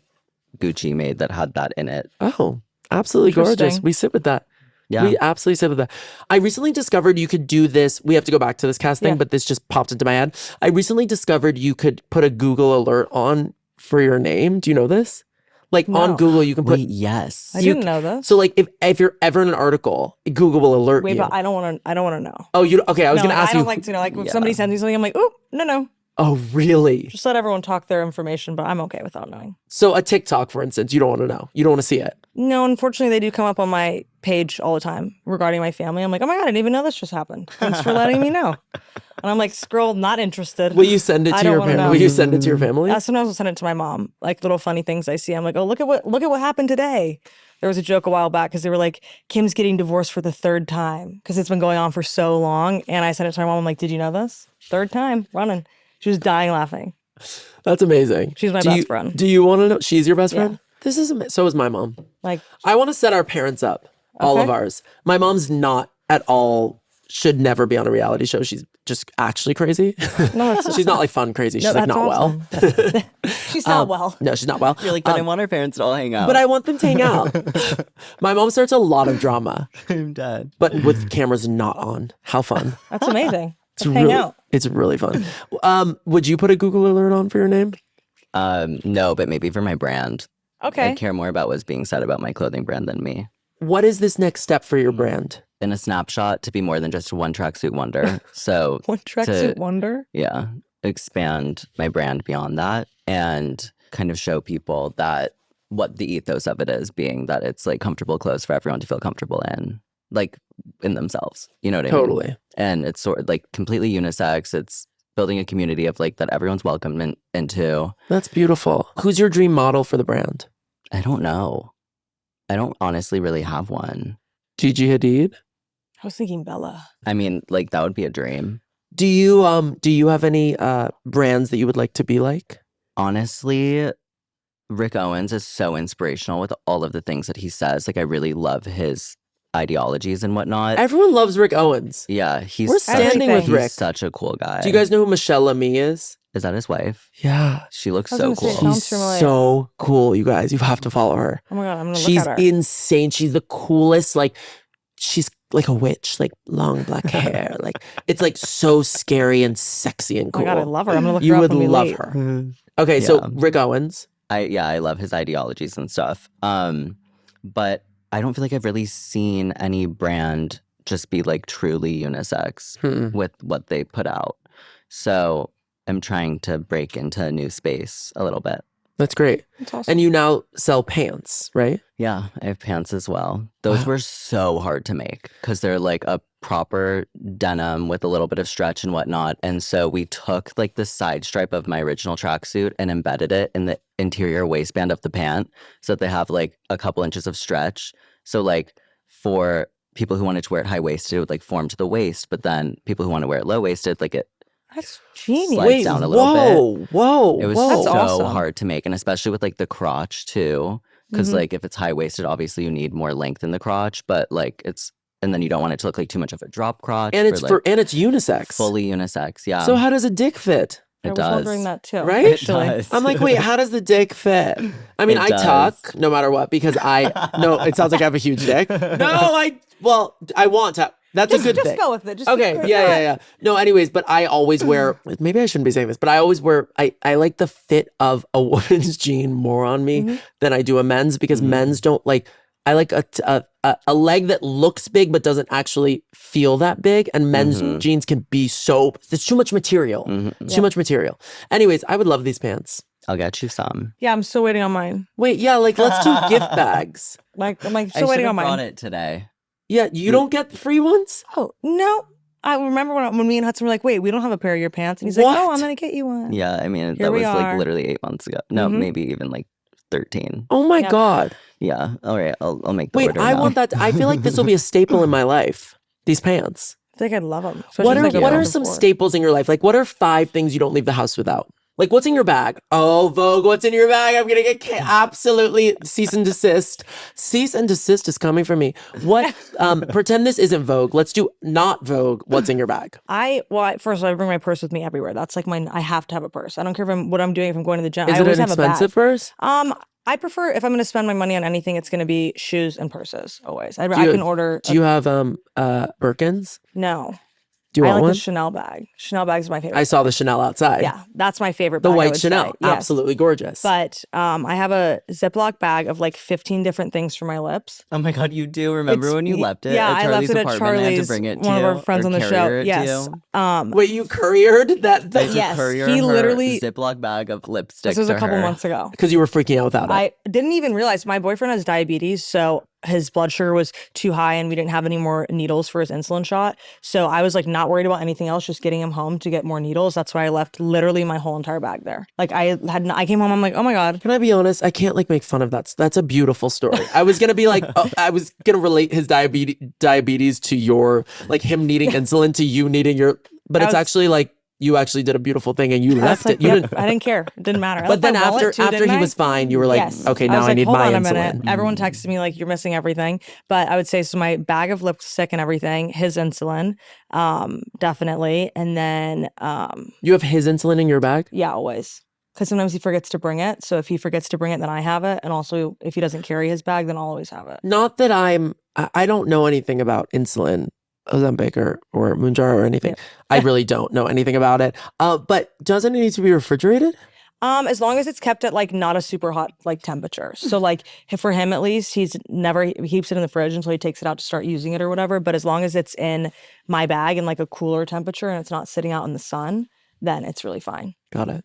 Gucci made that had that in it. Oh, absolutely gorgeous. Interesting. We sit with that. Yeah. We absolutely sit with that. I recently discovered you could do this. We have to go back to this cast thing, Yeah. but this just popped into my head. I recently discovered you could put a Google alert on for your name. Do you know this? Like on No. Google, you can put. Wait, yes. I You- didn't know this. So like if you're ever in an article, Google will alert Wait, you. but I don't want to know. Oh, you okay? I was No, gonna like, ask I you. don't like to know. Like if Yeah. somebody sends me something, I'm like, oh, no. Oh, really? Just let everyone talk their information, but I'm okay without knowing. So a TikTok, for instance, you don't want to know. You don't want to see it. No, unfortunately, they do come up on my page all the time regarding my family. I'm like, oh my God, I didn't even know this just happened. Thanks for letting me know. And I'm like, scroll, not interested. Will you send it I to don't your wanna family? know. Will you send it to your family? Sometimes I'll send it to my mom, like little funny things I see. I'm like, oh, look at what happened today. There was a joke a while back because they were like, Kim's getting divorced for the third time because it's been going on for so long. And I sent it to my mom. I'm like, did you know this? Third time running. She was dying laughing. That's amazing. She's my Do best you- friend. Do you want to know? She's your best Yeah. friend? This is so is my mom. Like, I want to set our parents up, all of Okay. ours. My mom's not at all, should never be on a reality show. She's just actually crazy. no, it's She's not like fun crazy. She's no, like that's not awesome. well. She's not well. No, she's not well. You're like, but I want our parents to all hang out. But I want them to hang out. My mom starts a lot of drama, I'm dead. but with cameras not on. How fun. That's amazing. It's Let's hang really, out. It's really fun. Would you put a Google alert on for your name? No, but maybe for my brand. Okay. I care more about what's being said about my clothing brand than me. What is this next step for your brand? In a snapshot, to be more than just one tracksuit wonder. So One tracksuit wonder. yeah, expand my brand beyond that and kind of show people that what the ethos of it is, being that it's like comfortable clothes for everyone to feel comfortable in, like in themselves. You know what I mean? Totally. And it's sort of like completely unisex. It's building a community of like that everyone's welcome into. That's beautiful. Who's your dream model for the brand? I don't know. I don't honestly really have one. Gigi Hadid? I was thinking Bella. I mean, like that would be a dream. Do you have any brands that you would like to be like? Honestly, Rick Owens is so inspirational with all of the things that he says. Like I really love his ideologies and whatnot. Everyone loves Rick Owens. Yeah, he's We're such, standing with he's Rick. such a cool guy. Do you guys know who Michelle Lamy is? Is that his wife? Yeah. She looks I was so gonna say, cool. sounds She's familiar. so cool, you guys. You have to follow her. Oh my God, I'm gonna She's look at her. insane. She's the coolest. Like, she's like a witch, like long black hair. Like, it's like so scary and sexy and Oh cool. my God, I love her. I'm gonna look You her up would when we love leave. her. Okay, so Yeah. Rick Owens. I love his ideologies and stuff. But I don't feel like I've really seen any brand just be like truly unisex with what they put out. So I'm trying to break into a new space a little bit. That's great. That's awesome. And you now sell pants, right? Yeah, I have pants as well. Those Wow. were so hard to make because they're like a proper denim with a little bit of stretch and whatnot. And so we took like the side stripe of my original tracksuit and embedded it in the interior waistband of the pant so that they have like a couple inches of stretch. So like for people who wanted to wear it high waisted, it would like form to the waist. But then people who want to wear it low waisted, like it That's genius. Slides down a little bit. Whoa. It was whoa. so awesome. hard to make, and especially with like the crotch too, because Mhm. like if it's high waisted, obviously you need more length in the crotch, but like it's and then you don't want it to look like too much of a drop crotch. And it's like, for and it's unisex. fully unisex. Yeah, So how does a dick fit? I it was does. wondering that too. Right? It Actually. does. I'm like, wait, how does the dick fit? I mean, It I does. tuck no matter what because no, it sounds like I have a huge dick. No, I want to. That's a good just thing. go with it. Just Okay, keep it yeah. No, anyways, but I always wear, maybe I shouldn't be saying this, but I always wear, I like the fit of a woman's jean more on me Mm-hmm. than I do a men's because men's don't like, I like a leg that looks big but doesn't actually feel that big. And men's Mm-hmm. jeans can be so, there's too much material. It's too much material. Anyways, I would love these pants. I'll get you some. Yeah, I'm still waiting on mine. Wait, yeah, like let's do gift bags. Like I'm I still should waiting have on brought mine. it today. Yeah, you don't get free ones? Oh no. I remember when me and Hudson were like, wait, we don't have a pair of your pants. And he's like, oh, What? I'm going to get you one. Yeah, I mean, Here that we was like are. literally 8 months ago. No, Mhm. maybe even like 13. Oh my Yeah. God. Yeah. All right. I'll make the Wait, order I now. want that. I feel like this will be a staple in my life. These pants. I think I'd love them. What are go what are back some staples in your life? Like, what are 5 things you don't leave the house without? Like, what's in your bag? Oh, Vogue, what's in your bag? I'm gonna get absolutely cease and desist. Cease and desist is coming from me. What? Pretend this isn't Vogue. Let's do not Vogue. What's in your bag? First of all, I bring my purse with me everywhere. That's like I have to have a purse. I don't care what I'm doing if I'm going to the gym. Is I it always an have a bag. expensive purse? I prefer if I'm going to spend my money on anything, it's going to be shoes and purses always. I you- can order. Do you have Birkins? No. Do you I want like one? the Chanel bag. Chanel bag's my favorite. I saw the Chanel outside. Yeah, that's my favorite The bag. I white would Chanel. say. Yes. Absolutely gorgeous. But I have a Ziploc bag of like 15 different things for my lips. Oh my God, you do remember when you left it? Yeah, at I Charlie's left it at apartment? I had to Charlie's. bring it to One of you, our friends or on the show. carrier it to Yes. you? Wait, you couriered that? I had to Yes, courier he her literally- Ziploc bag of lipstick. This was a to couple her. months ago. Because you were freaking out without it. I didn't even realize my boyfriend has diabetes, so his blood sugar was too high and we didn't have any more needles for his insulin shot. So I was like not worried about anything else, just getting him home to get more needles. That's why I left literally my whole entire bag there. Like I came home, I'm like, oh my God. Can I be honest? I can't like make fun of that. That's a beautiful story. I was gonna be like, I was gonna relate his diabetes to your, like him needing insulin to you needing your, but it's actually like you actually did a beautiful thing and you left Like, it. You yep, didn't. I didn't care. It didn't matter. I But left then my after wallet too, he didn't I? was fine, you were like, Yes. okay, I now was I like, need hold my on a insulin. minute. Everyone texted me like, you're missing everything. But I would say, so my bag of lipstick and everything, his insulin, definitely. And then, You have his insulin in your bag? yeah, always. Because sometimes he forgets to bring it. So if he forgets to bring it, then I have it. And also, if he doesn't carry his bag, then I'll always have it. Not that I don't know anything about insulin, Ozempic or Mounjaro or anything. Yeah. I really don't know anything about it. But doesn't it need to be refrigerated? As long as it's kept at like not a super hot like temperature. So like for him at least, he keeps it in the fridge until he takes it out to start using it or whatever. But as long as it's in my bag in like a cooler temperature and it's not sitting out in the sun, then it's really fine. Got it.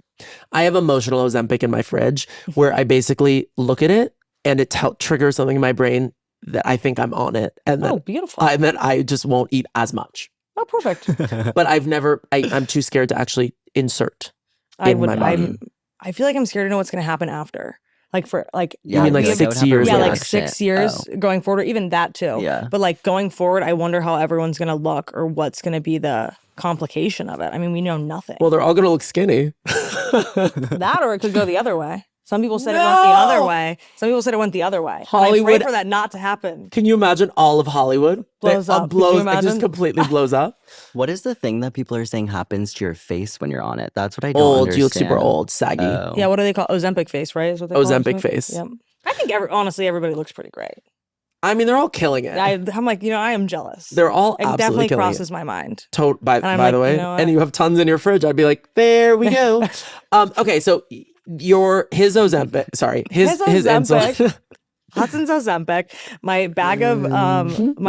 I have emotional Ozempic in my fridge where I basically look at it and it triggers something in my brain that I think I'm on it. And then, Oh, beautiful. and then I just won't eat as much. Oh, perfect. But I'm too scared to actually insert in my body. I feel like I'm scared to know what's going to happen after. Like for like, You mean like we have- 6 years yeah, later? like 6 years going forward, or even that too. Yeah. But like going forward, I wonder how everyone's going to look or what's going to be the complication of it. I mean, we know nothing. Well, they're all going to look skinny. That or it could go the other way. Some people said it went the other way. Some people said it went the other way. And I Hollywood- pray for that not to happen. Can you imagine all of Hollywood? Blows up. Could you It just imagine? completely blows up. What is the thing that people are saying happens to your face when you're on it? That's what I don't Old. understand. You look super old, saggy. Oh. Yeah, what do they call Ozempic face, right? Is what they call it? Ozempic face. Yep. I think honestly everybody looks pretty great. I mean, they're all killing it. I'm like, I am jealous. They're all It absolutely definitely killing crosses it. my mind. By I'm the like, way, you know what? and you have tons in your fridge. I'd be like, there we go. Okay, so his Ozempic. Sorry, his Ozempic. insulin. Hudson's Ozempic, my bag of my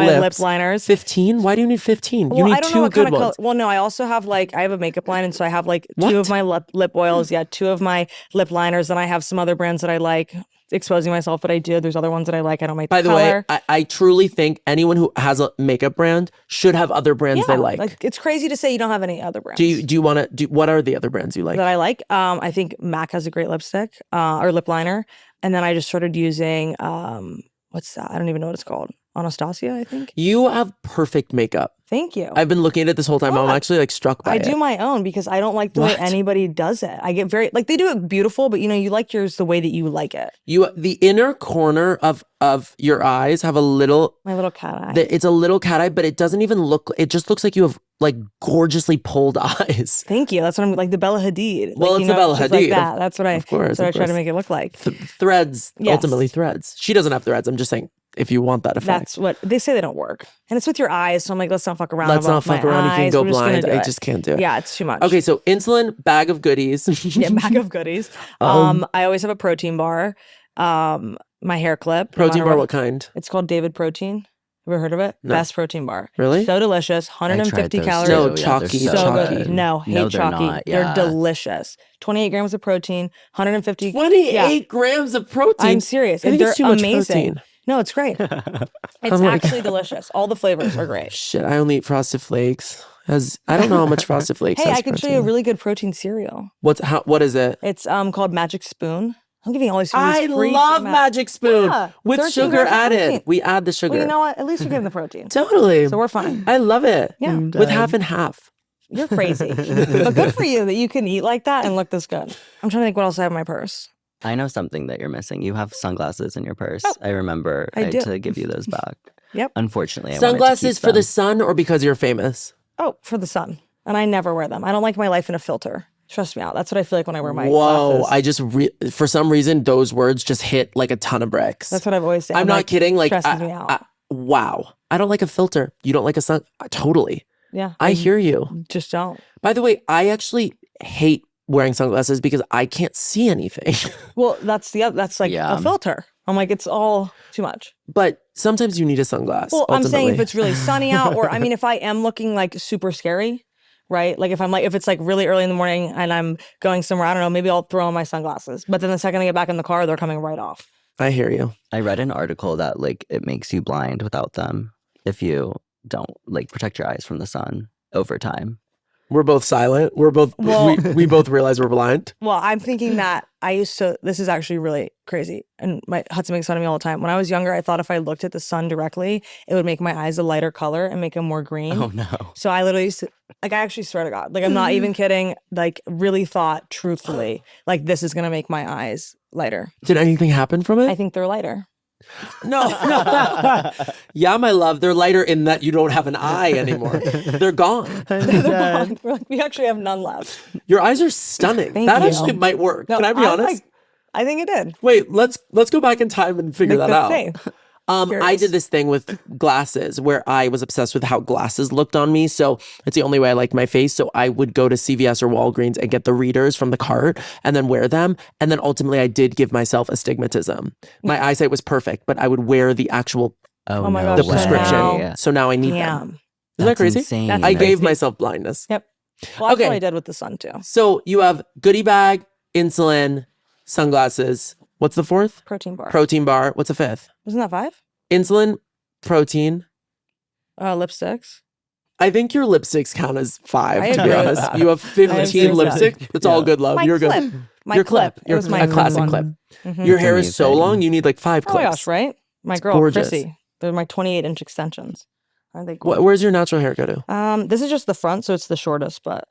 Lips. lip liners. 15. Why do you need 15? Well, You need I don't know two what good kind of ones. color. Well, no, I also have I have a makeup line, and so I have like What? 2 of my lip oils. Yeah, 2 of my lip liners. Then I have some other brands that I like. Exposing myself, but I do. There's other ones that I like. I don't make. By the color. way, I truly think anyone who has a makeup brand should have other brands they like. It's crazy to say you don't have any other brands. Do you want to do? What are the other brands you like? that I like? I think MAC has a great lipstick or lip liner, and then I just started using what's that? I don't even know what it's called. Anastasia, I think. You have perfect makeup. Thank you. I've been looking at it this whole time. I'm actually like struck by I it. do my own because I don't like the way What? anybody does it. I get very they do it beautiful, but you like yours the way that you like it. The inner corner of your eyes have a little. My little cat eye. It's a little cat eye, but it doesn't even look. It just looks like you have like gorgeously pulled eyes. Thank you. That's what I'm like the Bella Hadid. Well, Like, it's the Bella just Hadid, Like that. That's what I. of course, That's what of I try to course. make it look like. Threads, Yes. ultimately threads. She doesn't have threads. I'm just saying, if you want that effect. That's what they say. They don't work, and it's with your eyes. So I'm like, let's not fuck around. Let's about not fuck my around. You can eyes. go We're just gonna blind. do I it. just can't do it. Yeah, it's too much. Okay, so insulin, bag of goodies. Yeah, bag of goodies. I always have a protein bar. My hair clip. no Protein matter bar, what kind? It's called David Protein. Have you ever heard of it? No. Best protein bar. Really? So delicious. I tried 150 those calories. No, too. Yeah, chalky, they're So chalky. good. No, hate No, they're chalky. not. They're Yeah. delicious. 28 grams of protein, 150. 28 Yeah. grams of protein. I'm serious. I think They're it's too much amazing. protein. No, it's great. It's I'm like- actually delicious. All the flavors are great. Shit, I only eat Frosted Flakes. I don't know how much Frosted Flakes Hey, has I can show you a protein. really good protein cereal. What is it? It's called Magic Spoon. I'm giving all these I free love Ma- Magic Spoon Yeah, with 13 sugar grams of added. protein. We add the sugar. Well, you know what? At least you're getting the protein. Totally. So we're fine. I love it. Yeah. With half and half. You're crazy. But good for you that you can eat like that and look this good. I'm trying to think what else I have in my purse. I know something that you're missing. You have sunglasses in your purse. Oh, I remember. I had do. to give you those back. Yep. Unfortunately, I wanted to Sunglasses keep for the them. sun or because you're famous? Oh, for the sun. And I never wear them. I don't like my life in a filter. Trust me out. That's what I feel like when I wear my Whoa! glasses. I just for some reason those words just hit like a ton of bricks. That's what I've always said. I'm not like, kidding. Like, stresses me out. wow! I don't like a filter. You don't like a sun? Totally. Yeah. I hear you. Just don't. By the way, I actually hate wearing sunglasses because I can't see anything. Well, that's like Yeah. a filter. I'm like, it's all too much. But sometimes you need a sunglass. Well, I'm saying if ultimately. it's really sunny out, or I mean, if I am looking like super scary, right? Like if it's like really early in the morning and I'm going somewhere, I don't know, maybe I'll throw on my sunglasses. But then the second I get back in the car, they're coming right off. I hear you. I read an article that like it makes you blind without them if you don't like protect your eyes from the sun over time. We're both silent. Well- We both realize we're blind. Well, I'm thinking that this is actually really crazy. And my Hudson makes fun of me all the time. When I was younger, I thought if I looked at the sun directly, it would make my eyes a lighter color and make them more green. Oh no. So I literally used to, like, I actually swear to God, like, I'm not even kidding, like, really thought truthfully, like, this is going to make my eyes lighter. Did anything happen from it? I think they're lighter. No. Yeah, my love. They're lighter in that you don't have an eye anymore. They're gone. They're gone. We're like, we actually have none left. Your eyes are stunning. Thank that you. actually might work. No, Can I be I'm honest? like, I think it did. Wait, let's go back in time and figure Make that out. say. I Curious. did this thing with glasses where I was obsessed with how glasses looked on me. So it's the only way I liked my face. So I would go to CVS or Walgreens and get the readers from the cart and then wear them. And then ultimately I did give myself astigmatism. My eyesight was perfect, but I would wear the actual Oh my no gosh, the so prescription. now- So now I need them. Damn. Isn't that crazy? Insane. That's I crazy. gave myself blindness. Yep. Well, that's Okay. what I did with the sun, too. So you have goodie bag, insulin, sunglasses. What's the fourth? Protein bar. Protein bar. What's the fifth? Isn't that 5? Insulin, protein. Lipsticks. I think your lipsticks count as 5, I to be agree with honest. that. You have 15 agree with that. lipstick. It's all good, love. My You're clip. good. My Your clip. It Your was my a classic one. clip. Mhm. Your That's hair is so amazing. long, you need like 5 Oh clips. my gosh, right? My girl, gorgeous. Chrissy. They're my 28-inch extensions. Aren't they cool? Where's your natural hair go to? This is just the front, so it's the shortest, but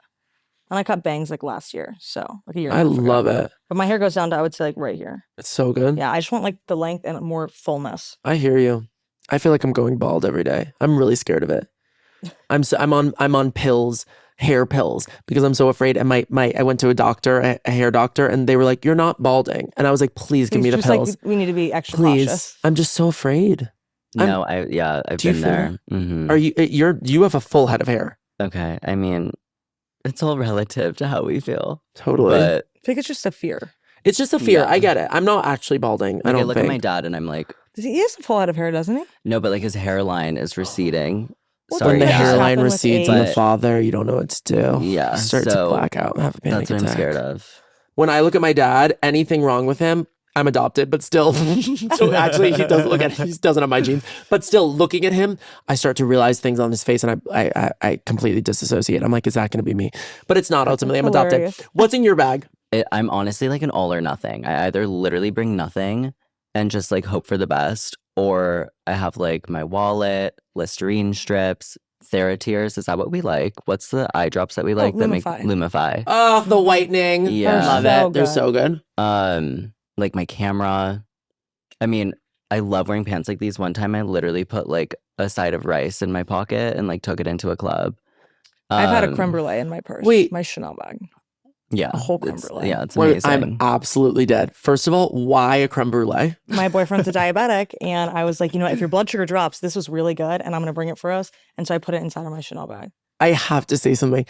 and I cut bangs like last year, so like a year. I love it. But my hair goes down to I would say like right here. It's so good. Yeah, I just want like the length and more fullness. I hear you. I feel like I'm going bald every day. I'm really scared of it. I'm on pills, hair pills, because I'm so afraid. And I went to a doctor, a hair doctor, and they were like, "You're not balding," and I was like, "Please give me the Just pills, like we need to be extra please." cautious. I'm just so afraid. No, I've Do you been feel there. Mhm. Are you have a full head of hair? Okay. I mean, it's all relative to how we feel. Totally. But I think it's just a fear. It's just a fear. Yeah. I get it. I'm not actually balding. I like, I don't look think. at my dad and I'm like, He has a full head of hair, doesn't he? no, but like his hairline is receding. Well, Sorry, When the that just Dad. hairline happened with recedes in the age. father, you don't know what to do. Yeah, You start to so black out and have a panic That's what I'm attack. scared of. When I look at my dad, anything wrong with him, I'm adopted, but still. So actually, he doesn't have my genes. But still, looking at him, I start to realize things on his face, and I completely disassociate. I'm like, is that going to be me? But it's not. Ultimately, I'm adopted. Hilarious. What's in your bag? I'm honestly like an all or nothing. I either literally bring nothing and just like hope for the best, or I have like my wallet, Listerine strips, TheraTears. Is that what we like? What's the eye drops that we like that make Lumify. Lumify? Oh, the whitening. Yeah. Love So it. They're good. so good. Like my camera. I mean, I love wearing pants like these. One time I literally put like a side of rice in my pocket and like took it into a club. I've had a Um, creme brulee in my purse. wait. My Chanel bag. Yeah. a whole creme it's- brulee. Yeah, it's Wait, amazing. I'm absolutely dead. First of all, why a creme brulee? My boyfriend's a diabetic, and I was like, you know, if your blood sugar drops, this was really good, and I'm gonna bring it for us. And so I put it inside of my Chanel bag. I have to say something.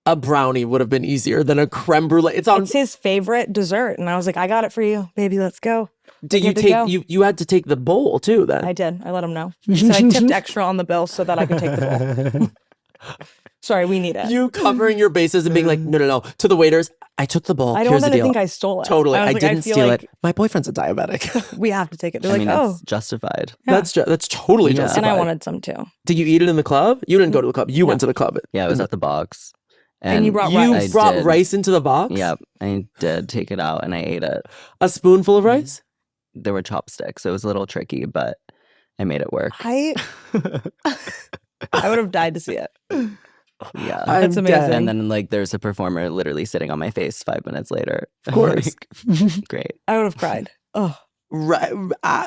A brownie would have been easier than a creme brulee. It's on. It's his favorite dessert, and I was like, I got it for you, baby. Let's go. Did you Good to go. take you had to take the bowl too then? I did. I let him know. I said I tipped extra on the bill so that I could take the bowl. Sorry, we need it. You covering your bases and being like, no, to the waiters, I took the bowl. I don't Here's want the them to deal. think I stole it. Totally, was I like, didn't feel steal like it. My boyfriend's a diabetic. We have to take it. They're I like, mean, oh. it's justified. Yeah. That's totally Yeah. justified. And I wanted some too. Did you eat it in the club? You didn't go to the club. You went to the club. Yeah, it was at the box. And you brought You rice. I brought did. rice into the box? Yep, I did take it out and I ate it. A spoonful of rice? There were chopsticks, so it was a little tricky, but I made it work. I would have died to see it. Yeah. That's I'm amazing. dead. And then like there's a performer literally sitting on my face 5 minutes later. Of course. Great. I would have cried. Oh,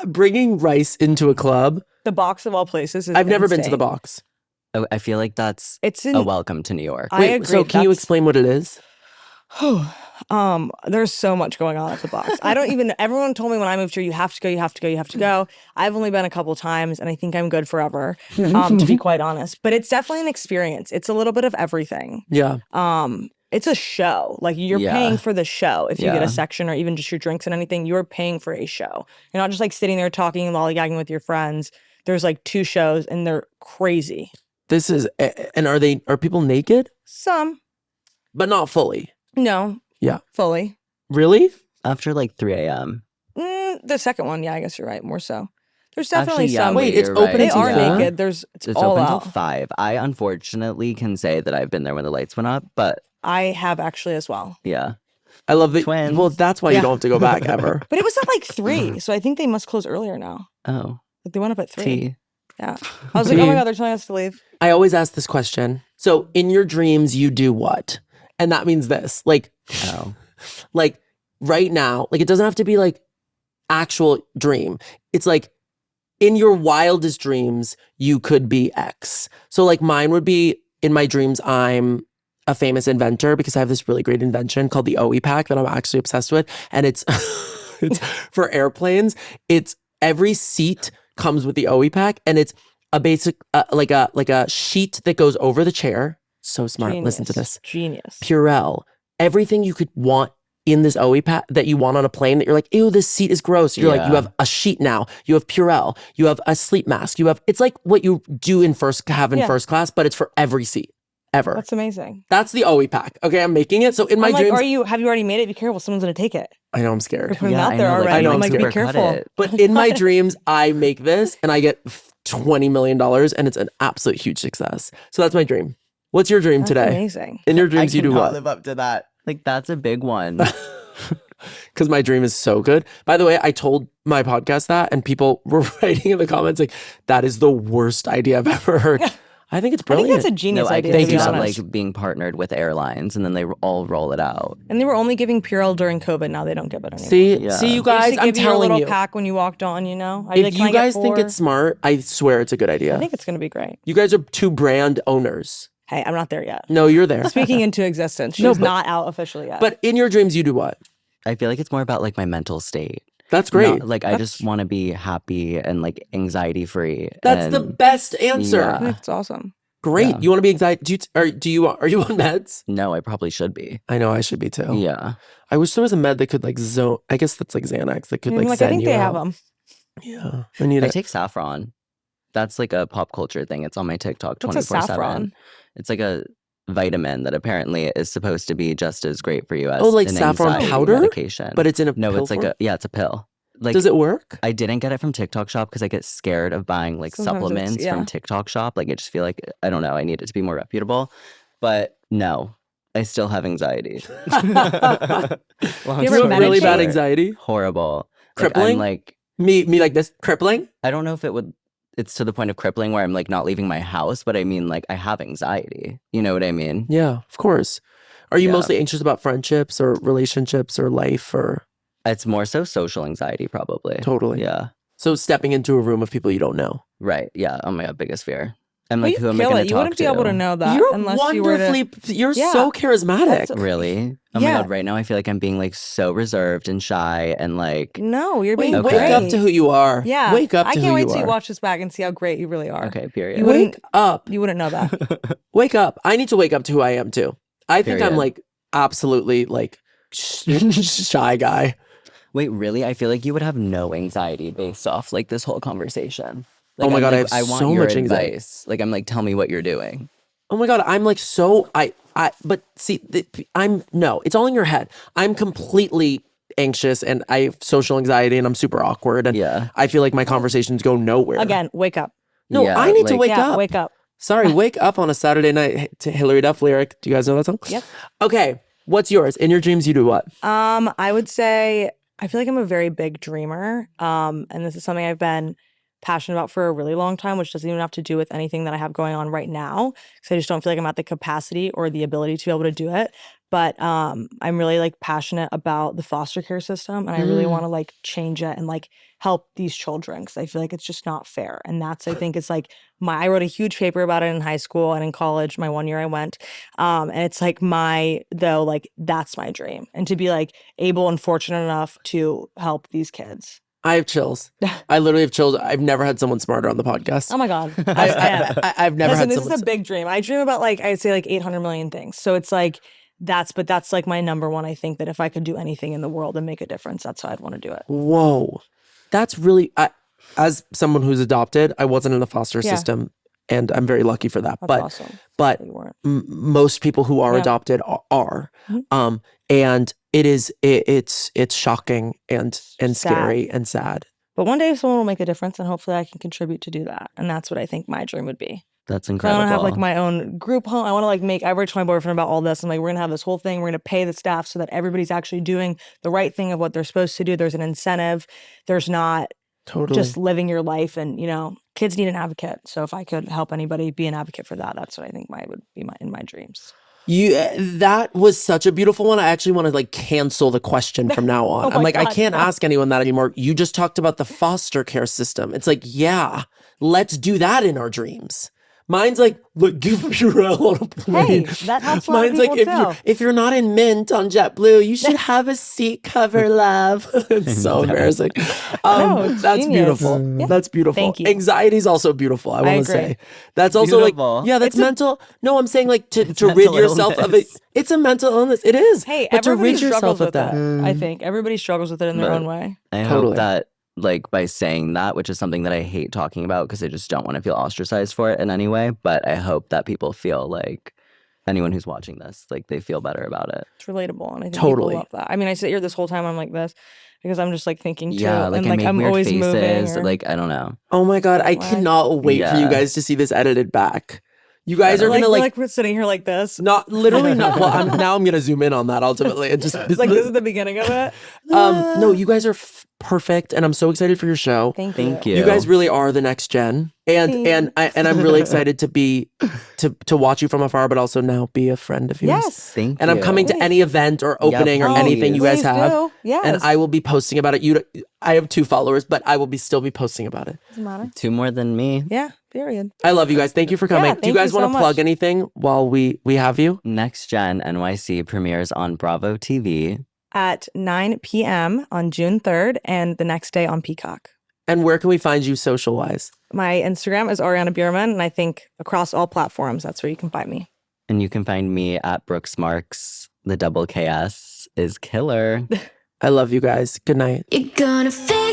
Bringing rice into a club. the box of all places. Is I've never been to the insane. box. I feel like that's It's in. a welcome to New York. I agree. So can you That's- explain what it is? There's so much going on at the box. I don't even. Everyone told me when I moved here, you have to go, you have to go, you have to go. I've only been a couple times, and I think I'm good forever. To be quite honest, but it's definitely an experience. It's a little bit of everything. Yeah. It's a show. Like you're Yeah. paying for the show. If you get Yeah. a section or even just your drinks and anything, you're paying for a show. You're not just like sitting there talking and lollygagging with your friends. There's like 2 shows, and they're crazy. This is, and are people naked? Some, But not fully. no, Yeah. fully. Really? After like 3 a.m. The second one, yeah, I guess you're right. More so. There's Actually, definitely yeah, some. Wait, you're it's right. open They until are four? naked. It's all open out. till 5. I unfortunately can say that I've been there when the lights went up, but I have actually as well. yeah. I love the Twins. Well, that's why Yeah. you don't have to go back ever. But it was at like 3, so I think they must close earlier now. Oh, Like they went up at 3. tea. Yeah. I was like, oh my Tea. god, they're telling us to leave. I always ask this question. So in your dreams, you do what? And that means this. Like Oh. right now, like it doesn't have to be like actual dream. It's like in your wildest dreams, you could be X. So like mine would be in my dreams, I'm a famous inventor because I have this really great invention called the OE pack that I'm actually obsessed with. And it's it's for airplanes. It's every seat comes with the OE pack, and it's a basic like a sheet that goes over the chair. So smart. Listen to this. Genius. Purell, everything you could want in this OE pack that you want on a plane that you're like, ew, this seat is gross. You're like, Yeah. you have a sheet now. You have Purell. You have a sleep mask. You have, it's like what you do in first Yeah. first class, but it's for every seat ever. That's amazing. That's the OE pack. Okay, I'm making it. So in my I'm like, dreams, have you already made it? Be careful, someone's gonna take it. I know I'm You're scared. putting it Yeah, out I there know, like, already. I know, I'm I'm like, be scared. careful. But in my dreams, I make this and I get $20 million and it's an absolute huge success. So that's my dream. What's your dream That's today? amazing. In your I dreams, you do cannot what? live up to that. Like that's a big one. Because my dream is so good. By the way, I told my podcast that, and people were writing in the comments like, "That is the worst idea I've ever heard." I think it's I think brilliant. that's a genius No, I idea. can Thank to see you be so that honest. like being partnered with airlines and then they all roll it out. And they were only giving Purell during COVID. Now they don't give it anymore. see, Yeah. see, you They used guys. to I'm give you a telling little you, pack when you walked on. You know, I'd be if like, "Can you I get guys think 4?" it's smart, I swear it's a good idea. I think it's gonna be great. You guys are 2 brand owners. Hey, I'm not there yet. No, you're there. Speaking into existence. She's No, but- not out officially yet. But in your dreams, you do what? I feel like it's more about like my mental state. That's great. Like I just want to be happy and like anxiety free. That's the best answer. Yeah. I think it's awesome. Great. Yeah. You want to be anxiety? Are you on meds? No, I probably should be. I know I should be too. Yeah. I wish there was a med that could like zone. I guess that's like Xanax that could I'm like like, I send think you they out. have them. Yeah, I need I it. take saffron. That's like a pop culture thing. It's on my TikTok What's a 24/7. saffron? It's like a vitamin that apparently is supposed to be just as great for you as like an saffron anxiety powder? medication. But it's in a no, pill it's like form? it's a pill. Like Does it work? I didn't get it from TikTok shop because I get scared of buying like Sometimes it's- supplements yeah. from TikTok shop. Like I just feel like I don't know. I need it to be more reputable. But no, I still have anxiety. Long You ever You have really bad meditate? anxiety. Horrible. Crippling? Like Me like this crippling. I don't know if it would. It's to the point of crippling where I'm like not leaving my house, but I mean like I have anxiety. You know what I mean? Yeah, of course. Are you Yeah. mostly anxious about friendships or relationships or life or It's more so social anxiety, probably. totally? Yeah. So stepping into a room of people you don't know. Right. Yeah. Oh my god, biggest fear. I'm Well, like, you who am I kill going it. to You talk wouldn't be able to know that You're unless you were to. wonderfully. You're Yeah. so charismatic. That's- Really? Oh Yeah. my god, right now I feel like I'm being like so reserved and shy and like No, you're Wait, being Okay. wake up great. to who you are. Yeah, Wake up to I who can't wait you till you are. watch this back and see how great you really are. okay, period. You Wake up. You wouldn't know that. Wake up. I need to wake up to who I am too. I think I'm Period. like absolutely like shy guy. Wait, really? I feel like you would have no anxiety based off like this whole conversation. Oh my I'm God, I like, have want so your much anxiety. advice. Like I'm like, tell me what you're doing. Oh my God, I'm like but see, no, it's all in your head. I'm completely anxious and I have social anxiety and I'm super awkward and Yeah. I feel like my conversations go nowhere. Again, wake up. No, Yeah, I need to like- wake Yeah, up. wake up. Sorry, wake up on a Saturday night to Hillary Duff lyric. Do you guys know that song? Yep. Okay, what's yours? In your dreams, you do what? I would say I feel like I'm a very big dreamer. And this is something I've been passionate about for a really long time, which doesn't even have to do with anything that I have going on right now. Because I just don't feel like I'm at the capacity or the ability to be able to do it. But I'm really like passionate about the foster care system, and I really want to like change it and like help these children because I feel like it's just not fair. And that's I think it's like I wrote a huge paper about it in high school and in college. My 1 year I went, and it's like that's my dream, and to be like able and fortunate enough to help these kids. I have chills. I literally have chills. I've never had someone smarter on the podcast. Oh my God, I am. I've never Listen, had this someone. is a big dream. I dream about like I'd say like 800 million things. So it's like that's like my number one. I think that if I could do anything in the world and make a difference, that's how I'd want to do it. Whoa, that's really. As someone who's adopted, I wasn't in the foster system, and I'm very lucky for that. That's but awesome. but You weren't. most people who are Yeah. adopted are. Mhm. And it's shocking and Sad. scary and sad. But one day someone will make a difference, and hopefully I can contribute to do that. And that's what I think my dream would be. That's I incredible. want to have like my own group home. I want to like I worked to my boyfriend about all this. I'm like, we're gonna have this whole thing. We're gonna pay the staff so that everybody's actually doing the right thing of what they're supposed to do. There's an incentive. There's not Totally. just living your life. And kids need an advocate. So if I could help anybody be an advocate for that, that's what I think would be in my dreams. That was such a beautiful one. I actually want to like cancel the question from now on. Oh I'm my like, I God, can't no. ask anyone that anymore. You just talked about the foster care system. It's like, yeah, let's do that in our dreams. Mine's like, look, give Purell on a plane. Hey, that helps a lot of Mine's like, people if you're not in Mint on JetBlue, you should have a seat cover, love. It's so embarrassing. No, it's that's genius. beautiful. Yeah. That's beautiful. Thank you. Anxiety is also beautiful. I want to agree. say that's also Beautiful. like, yeah, that's mental. No, I'm saying like to rid mental yourself of it. illness. It's a mental illness. It is. Hey, but to everybody rid yourself struggles of with that. it. I think everybody struggles with it in their But- own way. I Totally. hope that like by saying that, which is something that I hate talking about because I just don't want to feel ostracized for it in any way. But I hope that people feel like anyone who's watching this, like they feel better about it. It's relatable, and I think Totally. people love that. I mean, I sit here this whole time. I'm like this because I'm just like thinking too, Yeah, like and I like make I'm weird always faces. moving. Or, Like I don't know. Oh my God, I Why? cannot wait for you Yeah. guys to see this edited back. You guys are like, gonna we're, like we're sitting here like this. not literally not. Well, I'm gonna zoom in on that ultimately and just It's like this is the beginning of it. no, you guys are perfect, and I'm so excited for your show. Thank Thank you. you. You guys really are the next gen, and I'm really excited to be to watch you from afar, but also now be a friend of yours. Yes. Thank And you. I'm coming to any event or opening or please. anything you guys Please have, do. Yes. and I will be posting about it. I have 2 followers, but I will still be posting about it. Doesn't matter. 2 more than me. Yeah. Period. I love you guys. Thank you for coming. Yeah, Do you thank guys you want so to plug much. anything while we have you? Next Gen NYC premieres on Bravo TV. At 9 p.m. on June 3rd, and the next day on Peacock. And where can we find you social wise? My Instagram is Ariana Biermann, and I think across all platforms, that's where you can find me. And you can find me at Brooks Marks. The double KS is killer. I love you guys. Good night. You're gonna feel